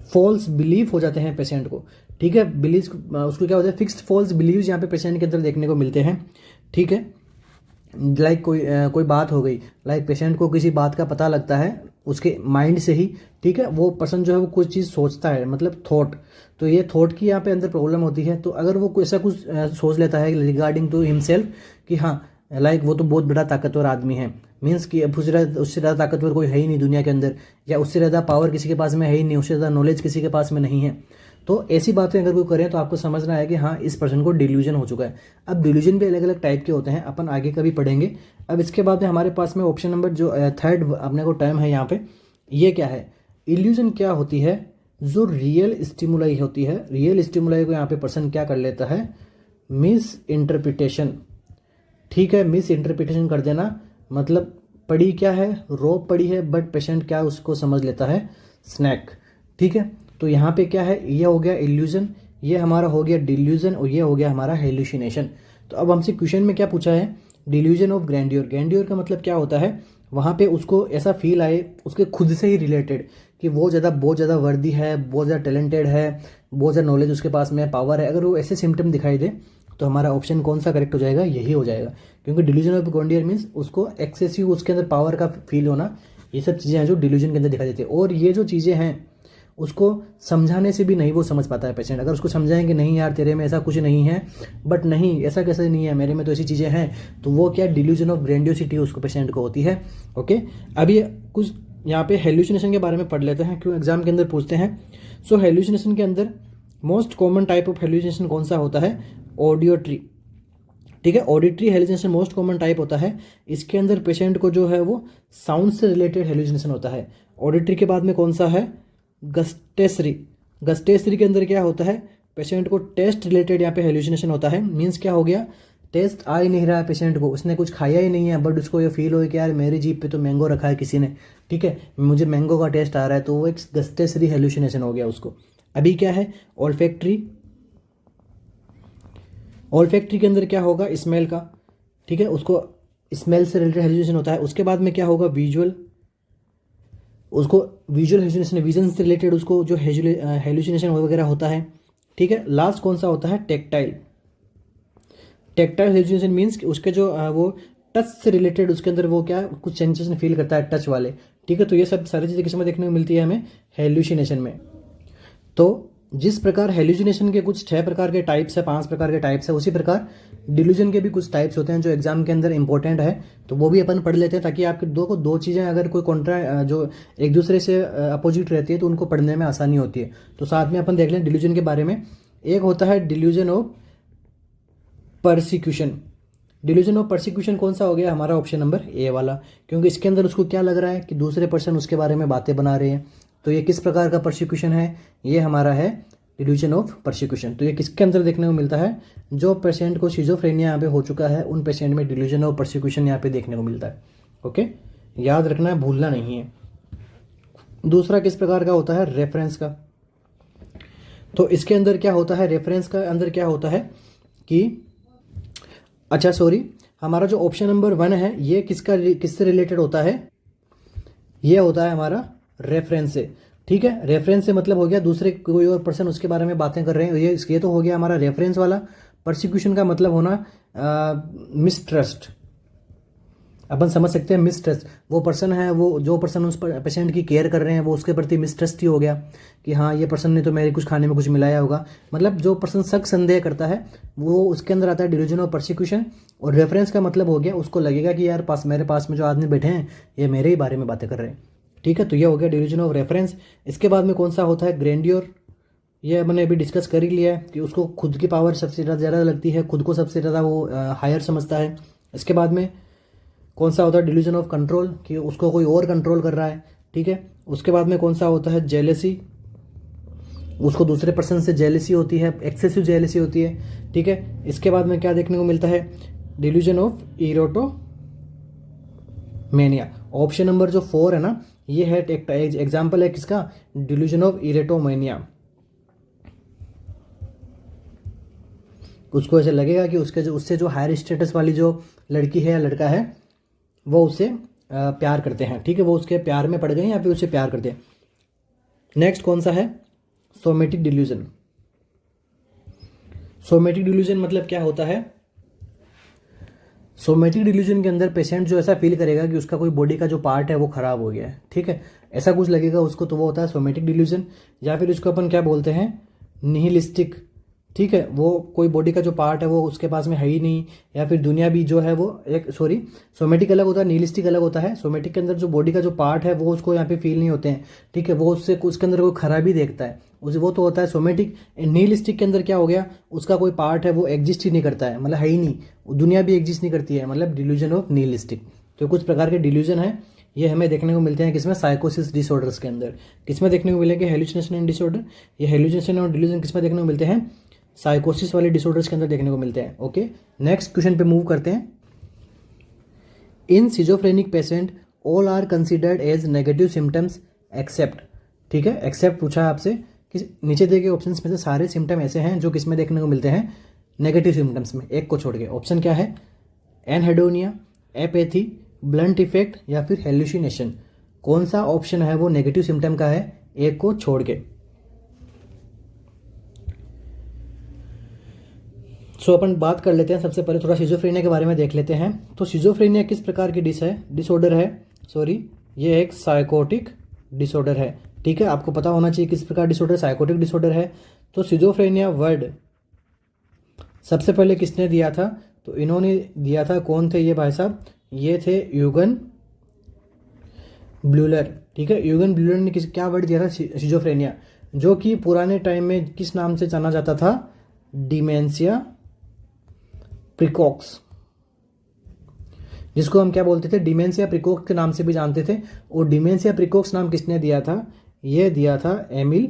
फॉल्स बिलीफ हो जाते हैं पेशेंट को। ठीक है, बिलीव उसको क्या होता है, फिक्स्ड फॉल्स बिलीव्स यहाँ पे पेशेंट के अंदर देखने को मिलते हैं। ठीक है, लाइक कोई बात हो गई, लाइक पेशेंट को किसी बात का पता लगता है उसके माइंड से ही। ठीक है, वो पर्सन जो है वो कुछ चीज़ सोचता है, मतलब थॉट। तो ये थॉट की यहाँ पे अंदर प्रॉब्लम होती है। तो अगर वो ऐसा कुछ सोच लेता है रिगार्डिंग टू हिमसेल्फ कि हाँ लाइक वो तो बहुत बड़ा ताकतवर आदमी है, मीन्स कि उससे ज़्यादा ताकतवर कोई है ही नहीं दुनिया के अंदर, या उससे ज़्यादा पावर किसी के पास में है ही नहीं, उससे ज़्यादा नॉलेज किसी के पास में नहीं है। तो ऐसी बातें अगर कोई करें तो आपको समझना है कि हाँ इस पर्सन को डिल्यूजन हो चुका है। अब डिल्यूजन भी अलग अलग टाइप के होते हैं, अपन आगे कभी पढ़ेंगे। अब इसके बाद में हमारे पास में ऑप्शन नंबर जो थर्ड अपने को टर्म है यहाँ पे, ये क्या है, इल्यूजन क्या होती है, जो रियल स्टिमुलाई होती है। रियल स्टिमुलाई को यहाँ पे पर्सन क्या कर लेता है, मिस इंटरप्रिटेशन। ठीक है, मिस इंटरप्रिटेशन कर देना, मतलब पड़ी क्या है, रोप पड़ी है, बट पेशेंट क्या उसको समझ लेता है स्नैक। ठीक है, तो यहाँ पे क्या है, ये हो गया इल्यूजन, ये हमारा हो गया डिल्यूजन, और ये हो गया हमारा हेल्यूसिनेशन। तो अब हमसे क्वेश्चन में क्या पूछा है, डिल्यूजन ऑफ ग्रैंडियर। ग्रैंडियर का मतलब क्या होता है, वहाँ पे उसको ऐसा फील आए उसके खुद से ही रिलेटेड कि वो बहुत ज़्यादा वर्दी है, बहुत ज़्यादा टैलेंटेड है, बहुत ज़्यादा नॉलेज उसके पास में, पावर है। अगर वो ऐसे सिम्टम दिखाई दे तो हमारा ऑप्शन कौन सा करेक्ट हो जाएगा, यही हो जाएगा। क्योंकि डिल्यूजन ऑफ ग्रैंडियर मीन्स उसको एक्सेसिव उसके अंदर पावर का फील होना, ये सब चीज़ें हैं जो डिल्यूजन के अंदर दिखाई देती है। और ये जो चीज़ें हैं उसको समझाने से भी नहीं वो समझ पाता है पेशेंट। अगर उसको समझाएंगे नहीं यार तेरे में ऐसा कुछ नहीं है, बट नहीं ऐसा कैसे नहीं है, मेरे में तो ऐसी चीज़ें हैं, तो वो क्या डिल्यूजन ऑफ ग्रैंडियोसिटी उसको पेशेंट को होती है। ओके, अब ये कुछ यहाँ पे हेल्यूसिनेशन के बारे में पढ़ लेते हैं, क्यों एग्जाम के अंदर पूछते हैं। सो हेल्यूसिनेशन के अंदर most common type of hallucination कौन सा होता है, ऑडियोट्री। ठीक है, auditory hallucination most common type होता है। इसके अंदर पेशेंट को जो है वो साउंड से रिलेटेड हेल्यूसिनेशन होता है। ऑडिटरी के बाद में कौन सा है, गस्टेसरी। गस्टेसरी के अंदर क्या होता है, पेशेंट को टेस्ट रिलेटेड यहाँ पे हेल्यूसिनेशन होता है। मीन्स क्या हो गया, टेस्ट आ ही नहीं रहा है पेशेंट को, उसने कुछ खाया ही नहीं है, बट उसको ये फील हो कि यार मेरी जीभ पे तो मैंगो रखा है किसी ने, ठीक है, मुझे मैंगो का टेस्ट आ रहा है, तो वो एक गस्टेसरी हेल्यूसिनेशन हो गया उसको। अभी क्या है, ऑल्फैक्टरी। ऑल्फैक्टरी के अंदर क्या होगा, स्मेल का। ठीक है, उसको स्मेल से रिलेटेड हेल्यूसिनेशन होता है। उसके बाद में क्या होगा, विजुअल। उसको विजुअल हेल्यूसिनेशन, विजन से रिलेटेड उसको जो हेल्यूसिनेशन वगैरह होता है। ठीक है, लास्ट कौन सा होता है, टेक्टाइल। टेक्टाइल हेल्यूसिनेशन मीन्स कि उसके जो वो टच से रिलेटेड उसके अंदर वो क्या कुछ सेंसेशन फील करता है टच वाले। ठीक है, तो ये सब सारी चीज़ें किस में देखने को मिलती है हमें, हेल्यूसिनेशन में। तो जिस प्रकार हेल्यूसिनेशन के कुछ 6 प्रकार के टाइप्स है, 5 प्रकार के टाइप्स है, उसी प्रकार डिल्यूजन के भी कुछ टाइप्स होते हैं जो एग्जाम के अंदर इंपॉर्टेंट है, तो वो भी अपन पढ़ लेते हैं ताकि आपके दो चीज़ें अगर कोई कॉन्ट्रा जो एक दूसरे से अपोजिट रहती है तो उनको पढ़ने में आसानी होती है। तो साथ में अपन देख लें डिल्यूजन के बारे में। एक होता है delusion of persecution. Delusion of persecution कौन सा हो गया? हमारा ऑप्शन नंबर ए वाला, क्योंकि इसके अंदर उसको क्या लग रहा है कि दूसरे पर्सन उसके बारे में बातें बना रहे हैं। तो ये किस प्रकार का परसिक्यूशन है? ये हमारा है डिल्यूजन ऑफ परसिक्यूशन। तो ये किसके अंदर देखने को मिलता है? जो पेशेंट को शिजोफ्रेनिया यहाँ पे हो चुका है उन पेशेंट में डिल्यूजन ऑफ परसिक्यूशन यहाँ पे देखने को मिलता है। ओके, याद रखना है, भूलना नहीं है। दूसरा किस प्रकार का होता है? रेफरेंस का। तो इसके अंदर क्या होता है? रेफरेंस का अंदर क्या होता है कि अच्छा सॉरी, हमारा जो ऑप्शन नंबर 1 है ये किससे रिलेटेड होता है? ये होता है हमारा रेफरेंस से। ठीक है, रेफरेंस से मतलब हो गया दूसरे कोई और पर्सन उसके बारे में बातें कर रहे हैं, ये तो हो गया हमारा रेफरेंस वाला। परसिक्यूशन का मतलब होना मिसट्रस्ट। अपन समझ सकते हैं मिसट्रस्ट, वो पर्सन है, वो जो पर्सन उस पेशेंट की केयर कर रहे हैं वो उसके प्रति मिसट्रस्ट ही हो गया कि हाँ ये पर्सन ने तो मेरे कुछ खाने में कुछ मिलाया होगा। मतलब जो पर्सन शक संदेह करता है वो उसके अंदर आता है डिल्यूजन ऑफ परसिक्यूशन। और रेफरेंस का मतलब हो गया उसको लगेगा कि यार मेरे पास में जो आदमी बैठे हैं ये मेरे ही बारे में बातें कर रहे हैं। ठीक है, तो ये हो गया डिल्यूजन ऑफ रेफरेंस। इसके बाद में कौन सा होता है? ग्रैंडियर। ये मैंने अभी डिस्कस कर ही लिया है कि उसको खुद की पावर सबसे ज़्यादा लगती है, खुद को सबसे ज़्यादा वो हायर समझता है। इसके बाद में कौन सा होता है? डिल्यूजन ऑफ कंट्रोल, कि उसको कोई और कंट्रोल कर रहा है। ठीक है, उसके बाद में कौन सा होता है? जेलेसी। उसको दूसरे पर्सन से जेलेसी होती है, एक्सेसिव जेलेसी होती है। ठीक है, इसके बाद में क्या देखने को मिलता है? Delusion of erotomania. Option number जो 4 है ना, ये है एक एग्जाम्पल है किसका? Delusion of erotomania. उसको ऐसे लगेगा कि उससे जो हायर स्टेटस वाली जो लड़की है या लड़का है वो उससे प्यार करते हैं। ठीक है, वो उसके प्यार में पड़ गए या फिर उससे प्यार करते हैं। नेक्स्ट कौन सा है? Somatic delusion. सोमेटिक डिल्यूजन मतलब क्या होता है? सोमेटिक डिल्यूजन के अंदर पेशेंट जो ऐसा फील करेगा कि उसका कोई बॉडी का जो पार्ट है वो खराब हो गया है। ठीक है, ऐसा कुछ लगेगा उसको, तो वो होता है सोमेटिक डिल्यूजन। या फिर इसको अपन क्या बोलते हैं? निहिलिस्टिक। ठीक है, वो कोई बॉडी का जो पार्ट है वो उसके पास में है ही नहीं, या फिर दुनिया भी जो है वो सोमेटिक अलग होता है, निहिलिस्टिक अलग होता है। सोमेटिक के अंदर जो बॉडी का जो पार्ट है वो उसको यहाँ पे फील नहीं होते हैं। ठीक है, वो उसके अंदर कोई खराबी देखता है वो तो होता है सोमेटिक। निहिलिस्टिक के अंदर क्या हो गया? उसका कोई पार्ट है वो एग्जिस्ट ही नहीं करता है, मतलब है ही नहीं, दुनिया भी एग्जिस्ट नहीं करती है, मतलब डिल्यूजन ऑफ निहिलिस्टिक। तो कुछ प्रकार के डिल्यूजन है, ये हमें देखने को मिलते हैं किसमें? साइकोसिस डिसऑर्डर्स के अंदर। किसमें देखने को मिलेंगे? Hallucination and disorder. ये हेलुसिनेशन और डिल्यूजन किसमें देखने को मिलते हैं? साइकोसिस वाले डिसऑर्डर्स के अंदर देखने को मिलते हैं। ओके, नेक्स्ट क्वेश्चन पे मूव करते हैं। In schizophrenic patient all are considered as negative symptoms except. ठीक है, एक्सेप्ट पूछा है आपसे कि नीचे दिए गए ऑप्शंस में से सारे सिम्टम ऐसे हैं जो किसमें देखने को मिलते हैं? नेगेटिव सिम्टम्स में, एक को छोड़ के। ऑप्शन क्या है? एनहेडोनिया, एपैथी, ब्लंट इफेक्ट या फिर हेलुसिनेशन। कौन सा ऑप्शन है वो नेगेटिव सिम्टम का है एक को छोड़ के? सो अपन बात कर लेते हैं, सबसे पहले थोड़ा शिजोफ्रेनिया के बारे में देख लेते हैं। तो शिजोफ्रेनिया किस प्रकार की डिसऑर्डर है? ये एक साइकोटिक डिसऑर्डर है। ठीक है, आपको पता होना चाहिए किस प्रकार डिसऑर्डर साइकोटिक डिसऑर्डर है। तो शिजोफ्रेनिया वर्ड सबसे पहले किसने दिया था? तो इन्होंने दिया था, कौन थे ये भाई साहब? ये थे यूगन ब्लूलर। ठीक है, यूगन ब्लूलर ने क्या वर्ड दिया था? शिजोफ्रेनिया, जो कि पुराने टाइम में किस नाम से जाना जाता था? डिमेंशिया प्रिकॉक्स, जिसको हम क्या बोलते थे? डिमेंशिया प्रिकॉक्स के नाम से भी जानते थे। और डिमेंशिया प्रिकॉक्स नाम किसने दिया था? ये दिया था एमिल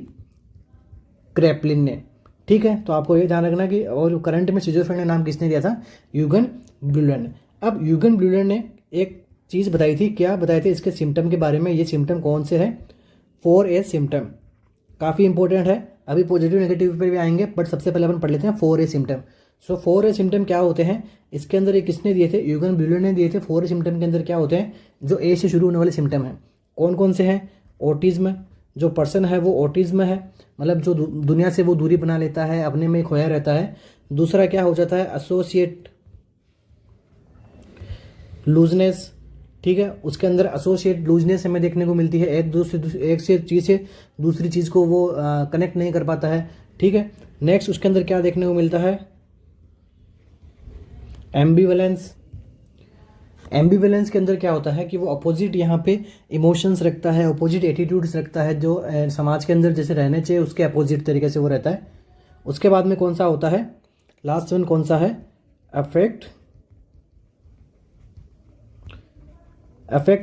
क्रेपलिन ने। ठीक है, तो आपको ये ध्यान रखना कि और करंट में शिजोफ्रेनिया नाम किसने दिया था? यूगन ब्लूलर ने। अब यूगन ब्लूलर ने एक चीज़ बताई थी, क्या बताई थी इसके सिम्टम के बारे में? ये सिम्टम कौन से हैं? 4A सिम्टम, काफ़ी इंपॉर्टेंट है। अभी पॉजिटिव नेगेटिव पर भी आएंगे, बट सबसे पहले अपन पढ़ लेते हैं 4A सिम्टम। सो 4A सिम्टम क्या होते हैं? इसके अंदर ये किसने दिए थे? यूगन ब्लूलर ने दिए थे। 4A सिम्टम के अंदर क्या होते हैं? जो ए से शुरू होने वाले सिम्टम हैं, कौन कौन से हैं? ऑटिज्म, जो पर्सन है वो ऑटिज्म है, मतलब जो दुनिया से वो दूरी बना लेता है, अपने में खोया रहता है। दूसरा क्या हो जाता है? एसोसिएट लूजनेस, ठीक है। उसके अंदर एसोसिएट लूजनेस हमें देखने को मिलती है, एक से चीज़ से दूसरी चीज़ को वो कनेक्ट नहीं कर पाता है, ठीक है। नेक्स्ट उसके अंदर क्या देखने को मिलता है, एम्बिवेलेंस। एम्बिवेलेंस के अंदर क्या होता है कि वो अपोजिट यहाँ पे इमोशंस रखता है, अपोजिट एटीट्यूड्स रखता है, जो समाज के अंदर जैसे रहने चाहिए उसके अपोजिट तरीके से वो रहता है। उसके बाद में कौन सा होता है, लास्ट वन कौन सा है, अफेक्ट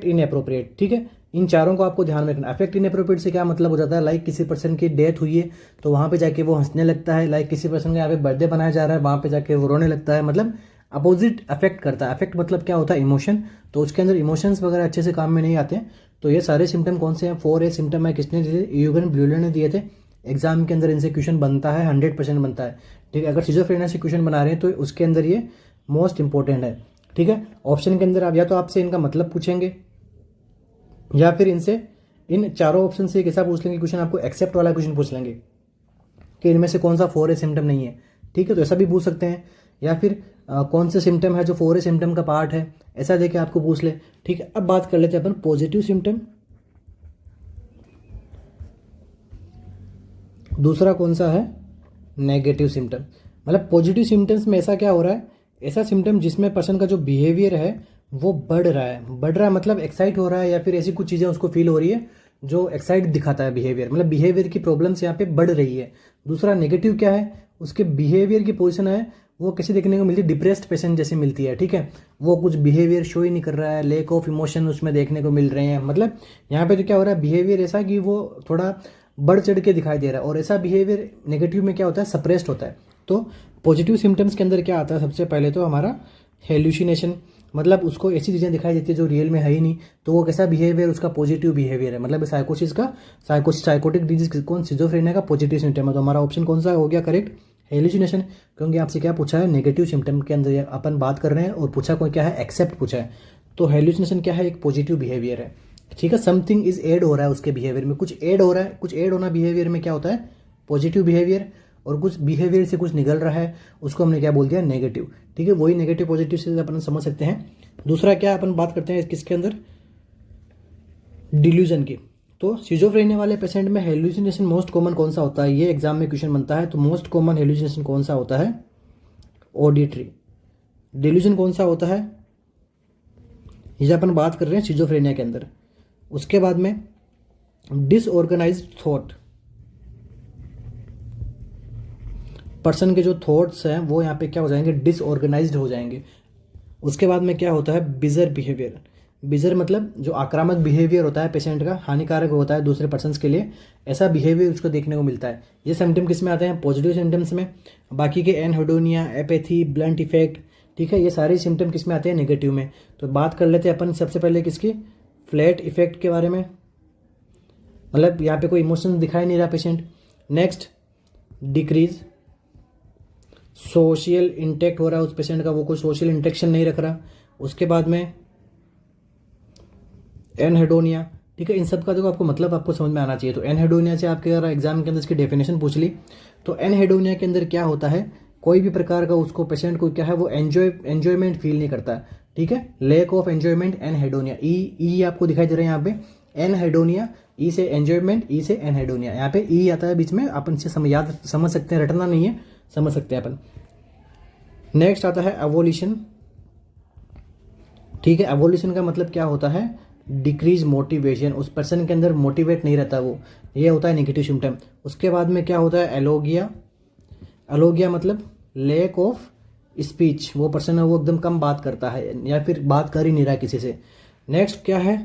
इनएप्रोप्रिएट, ठीक है। इन चारों को आपको ध्यान में रखना। अफेक्ट इनएप्रोप्रिएट से क्या मतलब हो जाता है, लाइक किसी पर्सन की डेथ हुई है तो वहाँ पे जाके वो हंसने लगता है, लाइक किसी पर्सन का यहाँ पे बर्थडे बनाया जा रहा है वहाँ पे जाके वो रोने लगता है, मतलब अपोजिट अफेक्ट करता है। अफेक्ट मतलब क्या होता है, इमोशन, तो उसके अंदर इमोशंस वगैरह अच्छे से काम में नहीं आते हैं। तो ये सारे सिम्टम कौन से हैं, 4A सिम्टम है, किसने दिए, यूगन ब्यूलर ने दिए थे। एग्जाम के अंदर इनसे क्वेश्चन बनता है, 100% बनता है, ठीक है। अगर सिजोफ्रेनिया से क्वेश्चन बना रहे हैं तो उसके अंदर ये मोस्ट इंपॉर्टेंट है, ठीक है। ऑप्शन के अंदर आप या तो आपसे इनका मतलब पूछेंगे या फिर इनसे इन चारों ऑप्शन से एक ऐसा पूछ लेंगे क्वेश्चन, आपको एक्सेप्ट वाला क्वेश्चन पूछ लेंगे कि इनमें से कौन सा 4A सिम्टम नहीं है, ठीक है। तो ऐसा भी पूछ सकते हैं, या फिर कौन से सिम्टम है जो 4A सिम्टम का पार्ट है, ऐसा देके आपको पूछ ले, ठीक है। अब बात कर लेते हैं अपन पॉजिटिव सिम्टम। दूसरा कौन सा है, नेगेटिव सिम्टम। मतलब पॉजिटिव सिम्टम्स में ऐसा क्या हो रहा है, ऐसा सिम्टम जिसमें पर्सन का जो बिहेवियर है वो बढ़ रहा है मतलब एक्साइट हो रहा है, या फिर ऐसी कुछ चीज़ें उसको फील हो रही है जो एक्साइट दिखाता है बिहेवियर, मतलब बिहेवियर की प्रॉब्लम्स यहाँ पे बढ़ रही है। दूसरा नेगेटिव क्या है, उसके बिहेवियर की पोजीशन है वो कैसे देखने को मिलती है, डिप्रेस्ड पेशेंट जैसी मिलती है, ठीक है। वो कुछ बिहेवियर शो ही नहीं कर रहा है, लेक ऑफ इमोशन उसमें देखने को मिल रहे हैं। मतलब यहाँ पे तो क्या हो रहा है, बिहेवियर ऐसा कि वो थोड़ा बढ़ चढ़ के दिखाई दे रहा है, और ऐसा बिहेवियर नेगेटिव में क्या होता है, सप्रेस्ड होता है। तो पॉजिटिव सिम्टम्स के अंदर क्या आता है, सबसे पहले तो हमारा हेल्यूसिनेशन, मतलब उसको ऐसी चीज़ें दिखाई देती है जो रियल में है ही नहीं, तो वो कैसा बिहेवियर, उसका पॉजिटिव बिहेवियर है। मतलब साइकोसिस का साइकोटिक डिजीज कौन, सिजोफ्रेनिया का पॉजिटिव सिम्टम है। तो हमारा ऑप्शन कौन सा हो गया करेक्ट, हेल्यूसिनेशन। क्योंकि आपसे क्या पूछा है, नेगेटिव सिम्टम के अंदर अपन बात कर रहे हैं, और पूछा कोई क्या है, एक्सेप्ट पूछा है। तो हेल्यूसिनेशन क्या है, एक पॉजिटिव बिहेवियर है, ठीक है। समथिंग इज ऐड हो रहा है उसके बिहेवियर में, कुछ ऐड हो रहा है, कुछ ऐड होना बिहेवियर में क्या होता है, पॉजिटिव बिहेवियर। और कुछ बिहेवियर से कुछ निकल रहा है उसको हमने क्या बोल दिया, नेगेटिव, ठीक है। वही नेगेटिव पॉजिटिव से अपन समझ सकते हैं। दूसरा क्या अपन बात करते हैं किसके अंदर, डिल्यूजन की। तो सिजोफ्रेनिया वाले पेशेंट में हेल्यूसिनेशन मोस्ट कॉमन कौन सा होता है, ये एग्जाम में क्वेश्चन बनता है। तो मोस्ट कॉमन हेल्यूसिनेशन कौन सा होता है, ऑडिटरी। डिल्यूजन कौन सा होता है, ये अपन बात कर रहे हैं सिजोफ्रेनिया के अंदर। उसके बाद में डिसऑर्गेनाइज्ड थॉट, पर्सन के जो थॉट्स हैं वो यहाँ पे क्या हो जाएंगे, डिसऑर्गेनाइज्ड हो जाएंगे। उसके बाद में क्या होता है, बिजर बिहेवियर। बिजर मतलब जो आक्रामक बिहेवियर होता है पेशेंट का, हानिकारक होता है दूसरे पर्सन्स के लिए, ऐसा बिहेवियर उसको देखने को मिलता है। ये सिम्टम किस में आते हैं, पॉजिटिव सिम्टम्स में। बाकी के एनहेडोनिया, एपैथी, ब्लंट इफेक्ट, ठीक है, ये सारे सिम्टम किस में आते हैं, नेगेटिव में। तो बात कर लेते हैं अपन सबसे पहले किसकी, फ्लैट इफेक्ट के बारे में। मतलब यहाँ पे कोई इमोशन दिखाई नहीं रहा patient. Next decrease social intact हो रहा है उस पेशेंट का, वो कोई सोशल इंटेक्शन नहीं रख रहा। उसके बाद में एनहेडोनिया, ठीक है। इन सब का देखो आपको मतलब आपको समझ में आना चाहिए। तो एनहेडोनिया से आपके अगर एग्जाम के अंदर इसकी डेफिनेशन पूछ ली तो एनहेडोनिया के अंदर क्या होता है, कोई भी प्रकार का उसको पेशेंट को क्या है, वो एंजॉयमेंट फील नहीं करता, ठीक है। Lack of enjoyment, anhedonia. ई आपको दिखाई दे रहा है यहाँ पे, एनहेडोनिया, ई से एंजॉयमेंट, ई से एनहेडोनिया। यहाँ पे ई आता है बीच में, अपन से समझ सकते हैं, रटना नहीं है, समझ सकते हैं अपन। नेक्स्ट आता है एवोल्यूशन, ठीक है। एवोल्यूशन का मतलब क्या होता है, डिक्रीज मोटिवेशन, उस पर्सन के अंदर मोटिवेट नहीं रहता वो, ये होता है नेगेटिव सिम्टम। उसके बाद में क्या होता है, एलोगिया। एलोगिया मतलब लेक ऑफ स्पीच, वो पर्सन है वो एकदम कम बात करता है या फिर बात कर ही नहीं रहा किसी से। नेक्स्ट क्या है,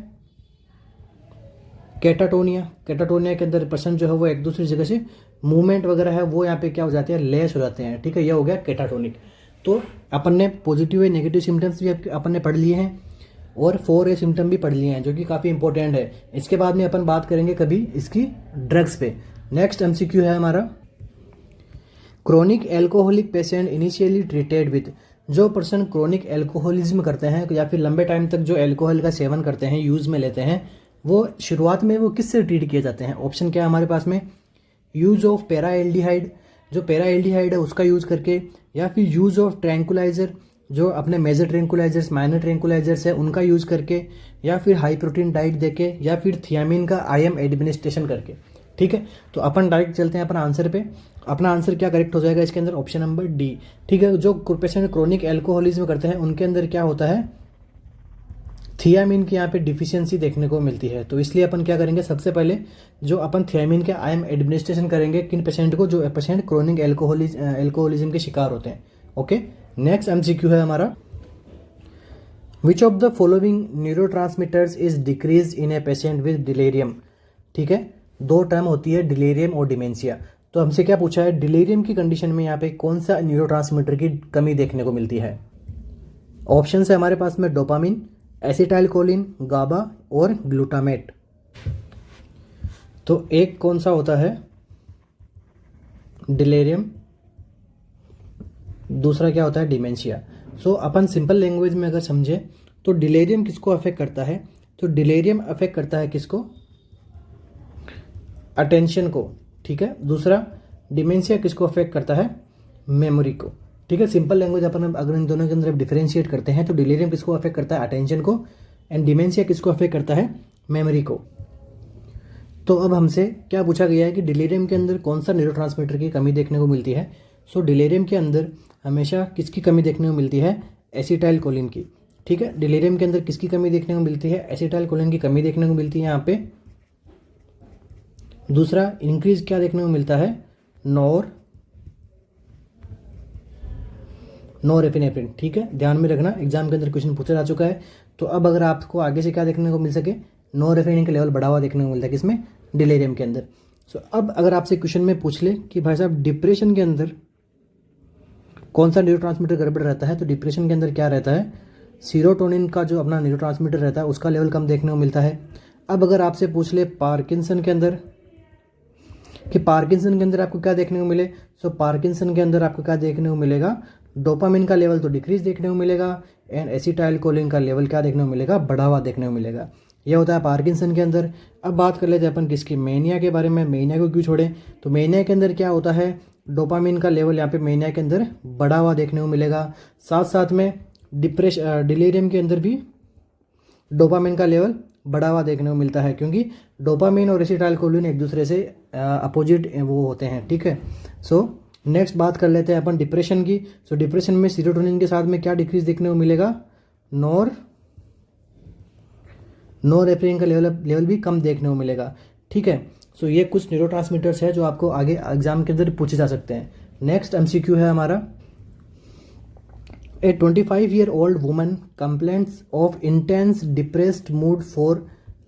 कैटाटोनिया। कैटाटोनिया के अंदर पर्सन जो है वो एक दूसरी जगह से मूवमेंट वगैरह है वो यहाँ पे क्या हो जाते हैं, लेस हो जाते हैं, ठीक है। यह हो गया कैटाटोनिक। तो अपन ने पॉजिटिव या नेगेटिव सिम्टम्स भी अपन ने पढ़ लिए हैं, और 4A सिम्टम भी पढ़ लिए हैं जो कि काफ़ी इंपॉर्टेंट है। इसके बाद में अपन बात करेंगे कभी इसकी ड्रग्स पे। नेक्स्ट MCQ है हमारा, chronic alcoholic patient initially treated with. जो पर्सन क्रोनिक एल्कोहलिज्म करते हैं या फिर लंबे टाइम तक जो एल्कोहल का सेवन करते हैं, यूज़ में लेते हैं, वो शुरुआत में वो किससे ट्रीट किए जाते हैं। ऑप्शन क्या है हमारे पास में, यूज़ ऑफ पैरा एल्डिहाइड, जो पैरा एल्डिहाइड है उसका यूज़ करके, या फिर यूज़ ऑफ ट्रैंकुलाइजर, जो अपने मेजर ट्रैंकुलाइजर्स, माइनर ट्रैंकुलाइजर्स है उनका यूज़ करके, या फिर हाई प्रोटीन डाइट देके, या फिर थियामिन का IM एडमिनिस्ट्रेशन करके। ठीक है, तो अपन डायरेक्ट चलते हैं अपन आंसर पे। अपना आंसर क्या करेक्ट हो जाएगा इसके अंदर? Option number D. ठीक है, जो पेशेंट क्रोनिक एल्कोहलिज्म करते हैं उनके अंदर क्या होता है, थियामिन की यहाँ पे डिफिशियंसी देखने को मिलती है। तो इसलिए अपन क्या करेंगे, सबसे पहले जो अपन थियामिन के IM एडमिनिस्ट्रेशन करेंगे किन पेशेंट को, जो पेशेंट क्रोनिक एल्कोहलिज्म के शिकार होते हैं। ओके, नेक्स्ट MCQ है हमारा, which of the following neurotransmitters is decrease in a patient with delirium. ठीक है, दो टर्म होती है डिलेरियम और डिमेंशिया। तो हमसे क्या पूछा है, डिलेरियम की कंडीशन में यहाँ पे कौन सा न्यूरोट्रांसमीटर की कमी देखने को मिलती है। ऑप्शन है हमारे पास में डोपामिन, एसिटाइलकोलिन, गाबा और ग्लूटामेट। तो एक कौन सा होता है, डिलेरियम, दूसरा क्या होता है, डिमेंशिया। सो अपन सिंपल लैंग्वेज में अगर समझे तो डिलेरियम किसको अफेक्ट करता है, तो डिलेरियम अफेक्ट करता है किसको, अटेंशन को। ठीक है, दूसरा डिमेंशिया किसको अफेक्ट करता है, मेमोरी को। ठीक है, सिंपल लैंग्वेज अपन अगर इन दोनों के अंदर डिफरेंशिएट करते हैं तो डिलेरियम किसको अफेक्ट करता है, अटेंशन को, एंड डिमेंशिया किसको अफेक्ट करता है, मेमोरी को। तो अब हमसे क्या पूछा गया है कि डिलेरियम के अंदर कौन सा न्यूरोट्रांसमीटर की कमी देखने को मिलती है। सो डिलेरियम के अंदर हमेशा किसकी कमी देखने को मिलती है, एसिटाइलकोलिन की। ठीक है, डिलेरियम के अंदर किसकी कमी देखने को मिलती है, एसिटाइलकोलिन की कमी देखने को मिलती है यहाँ पे। दूसरा इंक्रीज क्या देखने को मिलता है, नॉरएपिनेफ्रिन। ठीक है, ध्यान में रखना, एग्जाम के अंदर क्वेश्चन पूछा जा चुका है। तो अब अगर आपको आगे से क्या देखने को मिल सके, नॉरएपिनेफ्रिन का लेवल बढ़ा हुआ देखने को मिलता है किसमें, डिलेरियम के अंदर। सो अब अगर आपसे क्वेश्चन में पूछ ले कि भाई साहब डिप्रेशन के अंदर कौन सा न्यूरोट्रांसमीटर गड़बड़ रहता है, तो डिप्रेशन के अंदर क्या रहता है, सीरोटोनिन का जो अपना न्यूरोट्रांसमीटर रहता है उसका लेवल कम देखने को मिलता है। अब अगर आपसे पूछ ले पार्किंसन के अंदर कि पार्किंसन के अंदर आपको क्या देखने को मिले, सो पार्किंसन के अंदर आपको क्या देखने को मिलेगा, डोपामिन का लेवल तो डिक्रीज देखने को मिलेगा, एंड एसिटाइलकोलिन का लेवल क्या देखने को मिलेगा, बढ़ावा देखने को मिलेगा। यह होता है पार्किंसन के अंदर। अब बात कर लेते हैं अपन किसकी, मेनिया के बारे में। मेनिया को क्यों छोड़े, तो मेनिया के अंदर क्या होता है, डोपामिन का लेवल यहाँ पे मेनिया के अंदर बढ़ा हुआ देखने को मिलेगा। साथ साथ में डिलेरियम के अंदर भी डोपामिन का लेवल बढ़ा हुआ देखने को मिलता है, क्योंकि डोपामिन और एसिटाइलकोलिन एक दूसरे से अपोजिट वो होते हैं। ठीक है, सो नेक्स्ट बात कर लेते हैं अपन डिप्रेशन की। सो डिप्रेशन में सीरोटोनिन के साथ में क्या डिक्रीज देखने को मिलेगा, नॉरएपिनेफ्रिन का लेवल भी कम देखने को मिलेगा। ठीक है, सो ये कुछ न्यूरोट्रांसमीटर्स है जो आपको आगे एग्जाम के अंदर पूछे जा सकते हैं। नेक्स्ट MCQ है हमारा, ए 25-year-old woman complains of intense depressed mood for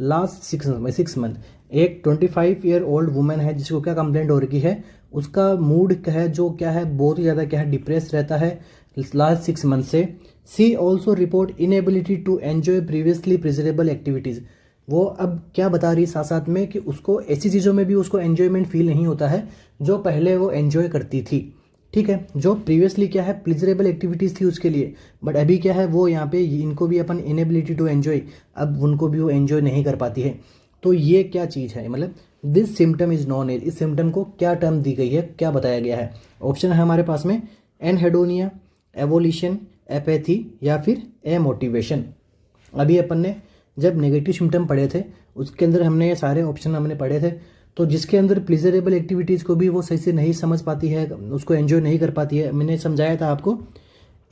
last 6 month। एक 25-year-old वुमेन है जिसको क्या कंप्लेंट हो रही है, उसका मूड क्या है, जो क्या है बहुत ही ज़्यादा क्या है, डिप्रेस रहता है लास्ट 6 मंथ से। She also report inability to enjoy previously pleasurable activities. वो अब क्या बता रही है साथ साथ में कि उसको ऐसी चीज़ों में भी उसको एन्जॉयमेंट फील नहीं होता है जो पहले वो एन्जॉय करती थी। ठीक है, जो प्रीवियसली क्या है प्लेजरेबल एक्टिविटीज़ थी उसके लिए, बट अभी क्या है वो यहाँ पे इनको भी अपन इनएबिलिटी टू एन्जॉय, अब उनको भी वो एन्जॉय नहीं कर पाती है। तो ये क्या चीज़ है, मतलब this symptom is known as, इस सिम्टम को क्या टर्म दी गई है, क्या बताया गया है। ऑप्शन है हमारे पास में एनहेडोनिया, एवोल्यूशन, एपैथी या फिर एमोटिवेशन। अभी अपन ने जब नेगेटिव सिम्टम पढ़े थे उसके अंदर हमने ये सारे ऑप्शन हमने पढ़े थे। तो जिसके अंदर प्लेजरेबल एक्टिविटीज़ को भी वो सही से नहीं समझ पाती है, उसको एन्जॉय नहीं कर पाती है, मैंने समझाया था आपको।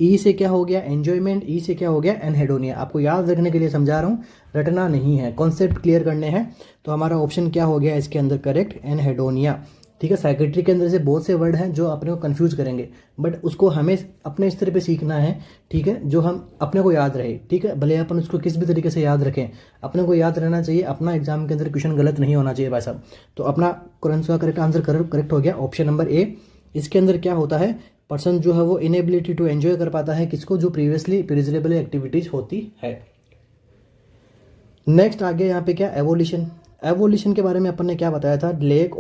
ई से क्या हो गया एन्जॉयमेंट, ई से क्या हो गया एनहेडोनिया। आपको याद रखने के लिए समझा रहा हूँ, रटना नहीं है, कॉन्सेप्ट क्लियर करने हैं। तो हमारा ऑप्शन क्या हो गया इसके अंदर करेक्ट, एनहेडोनिया। ठीक है, साइकेट्री के अंदर से बहुत से वर्ड हैं जो अपने को कंफ्यूज करेंगे, बट उसको हमें अपने स्तर पे सीखना है। ठीक है, जो हम अपने को याद रहे। ठीक है, भले अपन उसको किस भी तरीके से याद रखें, अपने को याद रहना चाहिए। अपना एग्जाम के अंदर क्वेश्चन गलत नहीं होना चाहिए भाई साहब। तो अपना करेक्ट आंसर करेक्ट हो गया ऑप्शन नंबर ए। इसके अंदर क्या होता है, पर्सन जो है वो इनएबिलिटी टू एंजॉय कर पाता है किसको, जो प्रीवियसली प्लेजरेबल एक्टिविटीज होती है। नेक्स्ट आगे यहाँ पे क्या, एवोल्यूशन। एवोल्यूशन के बारे में अपन ने क्या बताया था, लेक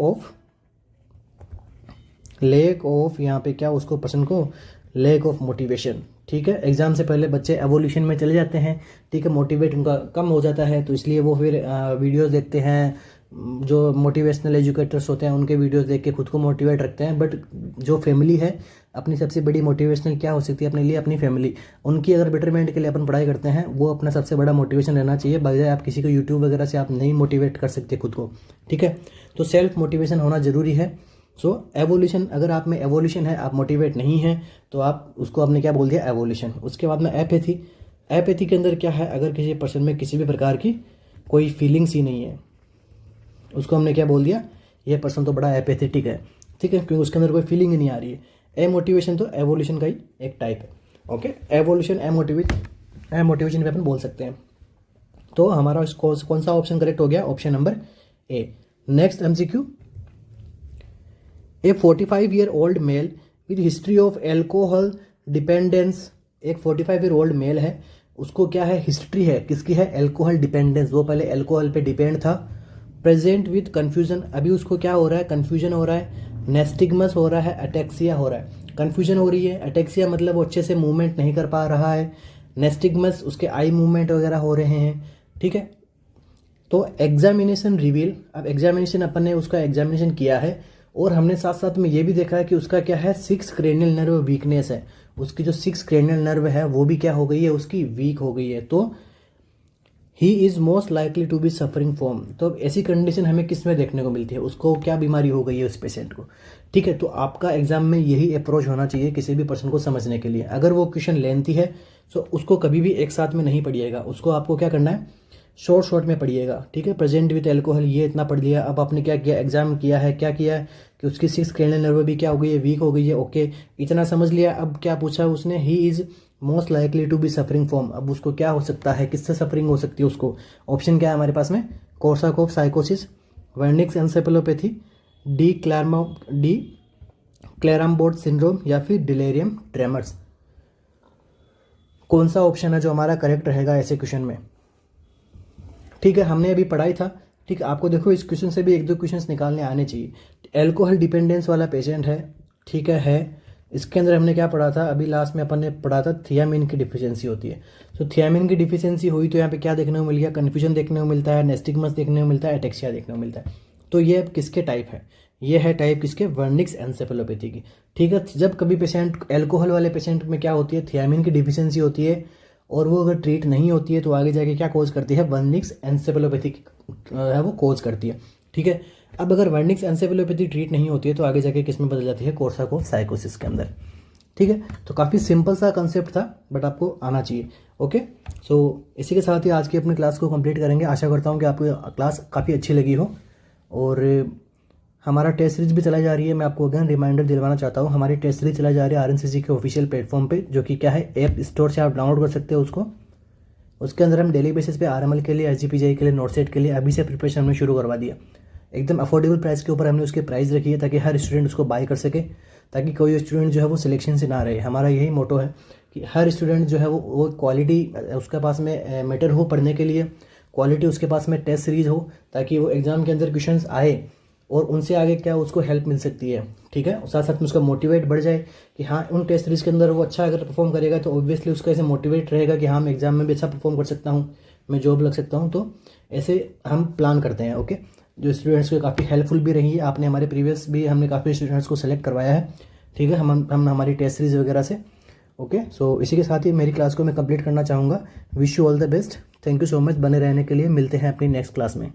ऑफ यहाँ पे क्या उसको पर्सन को, लेक ऑफ मोटिवेशन। ठीक है, एग्जाम से पहले बच्चे एवोल्यूशन में चले जाते हैं। ठीक है, मोटिवेट उनका कम हो जाता है, तो इसलिए वो फिर वीडियोस देखते हैं, जो मोटिवेशनल एजुकेटर्स होते हैं उनके वीडियोस देख के खुद को मोटिवेट रखते हैं, बट जो फैमिली है अपनी सबसे बड़ी मोटिवेशनल क्या हो सकती है अपने लिए, अपनी फैमिली। उनकी अगर बेटरमेंट के लिए अपन पढ़ाई करते हैं, वो अपना सबसे बड़ा मोटिवेशन रहना चाहिए, बजाय आप किसी को यूट्यूब वगैरह से आप नहीं मोटिवेट कर सकते खुद को, ठीक है। तो सेल्फ मोटिवेशन होना ज़रूरी है। सो एवोल्यूशन, अगर आप में एवोल्यूशन है, आप मोटिवेट नहीं हैं, तो आप उसको आपने क्या बोल दिया, एवोल्यूशन। उसके बाद में एपैथी। एपैथी के अंदर क्या है, अगर किसी पर्सन में किसी भी प्रकार की कोई फीलिंग्स ही नहीं है, उसको हमने क्या बोल दिया, ये पर्सन तो बड़ा एपैथेटिक है, ठीक है, क्योंकि उसके अंदर कोई फीलिंग ही नहीं आ रही है। ए मोटिवेशन तो एवोल्यूशन का ही एक टाइप है, ओके। एवोल्यूशन मोटिवेशन पे अपन बोल सकते हैं। तो हमारा कौन सा ऑप्शन करेक्ट हो गया, option number A. Next MCQ, A 45-year-old mail with history of alcohol dependence. एक 45-year-old मेल है, उसको क्या है, हिस्ट्री है, किसकी है, एल्कोहल डिपेंडेंस। वो पहले एल्कोहल पे डिपेंड था। प्रेजेंट विद कन्फ्यूजन, अभी उसको क्या हो रहा है, कन्फ्यूजन हो रहा है। नेस्टिग्मस हो रहा है, अटेक्सिया हो रहा है। कन्फ्यूजन हो रही है, अटेक्सिया मतलब वो अच्छे से मूवमेंट नहीं कर पा रहा है। नेस्टिग्मस, उसके आई मूवमेंट वगैरह हो रहे हैं, ठीक है। तो एग्जामिनेशन रिवील, अब एग्जामिनेशन अपन ने उसका एग्जामिनेशन किया है, और हमने साथ साथ में ये भी देखा है कि उसका क्या है, 6 क्रेनियल नर्व वीकनेस है। उसकी जो 6 क्रेनियल नर्व है वो भी क्या हो गई है, उसकी वीक हो गई है। तो he is most likely to be suffering from. तो ऐसी कंडीशन हमें किस में देखने को मिलती है, उसको क्या बीमारी हो गई है उस पेशेंट को, ठीक है। तो आपका एग्जाम में यही अप्रोच होना चाहिए किसी भी पर्सन को समझने के लिए। अगर वो क्वेश्चन लेंथी है तो उसको कभी भी एक साथ में नहीं पढ़िएगा, उसको आपको क्या करना है, शॉर्ट में पढ़िएगा, ठीक है। प्रेजेंट विद एल्कोहल, ये इतना पढ़ लिया। अब आपने क्या किया, एग्जाम किया है, क्या किया है कि उसकी 6 क्रेनियल नर्व भी क्या हो गई है, वीक हो गई है, ओके, इतना समझ लिया। अब क्या पूछा उसने, he is most likely to be suffering from. अब उसको क्या हो सकता है, किससे सफरिंग हो सकती है उसको, ऑप्शन क्या है हमारे पास में, कोर्साकॉफ साइकोसिस, Wernicke's encephalopathy, de Clerambault syndrome, या फिर डिलेरियम ट्रेमर्स। कौन सा ऑप्शन है जो हमारा करेक्ट रहेगा ऐसे क्वेश्चन में, ठीक है। हमने अभी पढ़ाई था, ठीक है। आपको देखो इस क्वेश्चन से भी 1-2 क्वेश्चंस निकालने आने चाहिए। एल्कोहल डिपेंडेंस वाला पेशेंट है, ठीक है। इसके अंदर हमने क्या पढ़ा था, अभी लास्ट में अपन ने पढ़ा था थियामिन की डिफिशियंसी होती है। तो थियामिन की डिफिशियंसी हुई तो यहाँ पे क्या देखने को मिल गया, कन्फ्यूजन देखने को मिलता है, नेस्टिग्मस देखने को मिलता है, एटेक्सिया देखने को मिलता है। तो ये अब किसके टाइप है, ये है टाइप किसके, वर्निक्स एन्सेफेलोपैथी की, ठीक है। जब कभी पेशेंट, एल्कोहल वाले पेशेंट में क्या होती है, थियामिन की डिफिशियंसी होती है, और वो अगर ट्रीट नहीं होती है तो आगे जाके क्या कोज करती है, वर्निक्स एन्सेफेलोपैथी है वो कोज करती है, ठीक है। अब अगर वर्निक्स एन्सेफेलोपैथी ट्रीट नहीं होती है तो आगे जाके किस में बदल जाती है, कोर्साकॉफ साइकोसिस के अंदर, ठीक है। तो काफ़ी सिंपल सा कंसेप्ट था, बट आपको आना चाहिए, ओके। सो इसी के साथ ही आज की अपनी क्लास को कंप्लीट करेंगे। आशा करता हूँ कि आपको क्लास काफ़ी अच्छी लगी हो। और हमारा टेस्ट सीरीज भी चलाई जा रही है। मैं आपको अगेन रिमाइंडर दिलवाना चाहता हूँ, हमारी टेस्ट सीरीज चलाई जा रही है RNCC के ऑफिशियल प्लेटफॉर्म पे, जो कि क्या है, ऐप स्टोर से आप डाउनलोड कर सकते हो उसको। उसके अंदर हम डेली बेसिस पे RML के लिए, SGPGI के लिए, नोट सेट के लिए अभी से प्रिपरेशन हमने शुरू करवा दिया। एकदम अफोर्डेबल प्राइस के ऊपर हमने उसके प्राइस रखी है, ताकि हर स्टूडेंट उसको बाय कर सके, ताकि कोई स्टूडेंट जो है वो सिलेक्शन से ना रहे। हमारा यही मोटो है कि हर स्टूडेंट जो है वो क्वालिटी उसके पास में मैटर हो पढ़ने के लिए, क्वालिटी उसके पास में टेस्ट सीरीज हो, ताकि वो एग्जाम के अंदर क्वेश्चंस आए और उनसे आगे क्या उसको हेल्प मिल सकती है, ठीक है। साथ साथ में उसका मोटिवेट बढ़ जाए कि हाँ, उन टेस्ट सीरीज के अंदर वो अच्छा अगर परफॉर्म करेगा तो ऑब्वियसली उसका ऐसे मोटिवेट रहेगा कि हाँ, मैं एग्जाम में भी अच्छा परफॉर्म कर सकता हूँ, मैं जॉब लग सकता हूँ। तो ऐसे हम प्लान करते हैं, ओके। जो स्टूडेंट्स को काफ़ी हेल्पफुल भी रही है, आपने हमारे प्रीवियस भी हमने काफ़ी स्टूडेंट्स को सेलेक्ट करवाया है, ठीक है, हम हमारी टेस्ट सीरीज वगैरह से, ओके। सो इसी के साथ ही मेरी क्लास को मैं कंप्लीट करना चाहूँगा। Wish you all the best, thank you so much बने रहने के लिए। मिलते हैं अपनी नेक्स्ट क्लास में।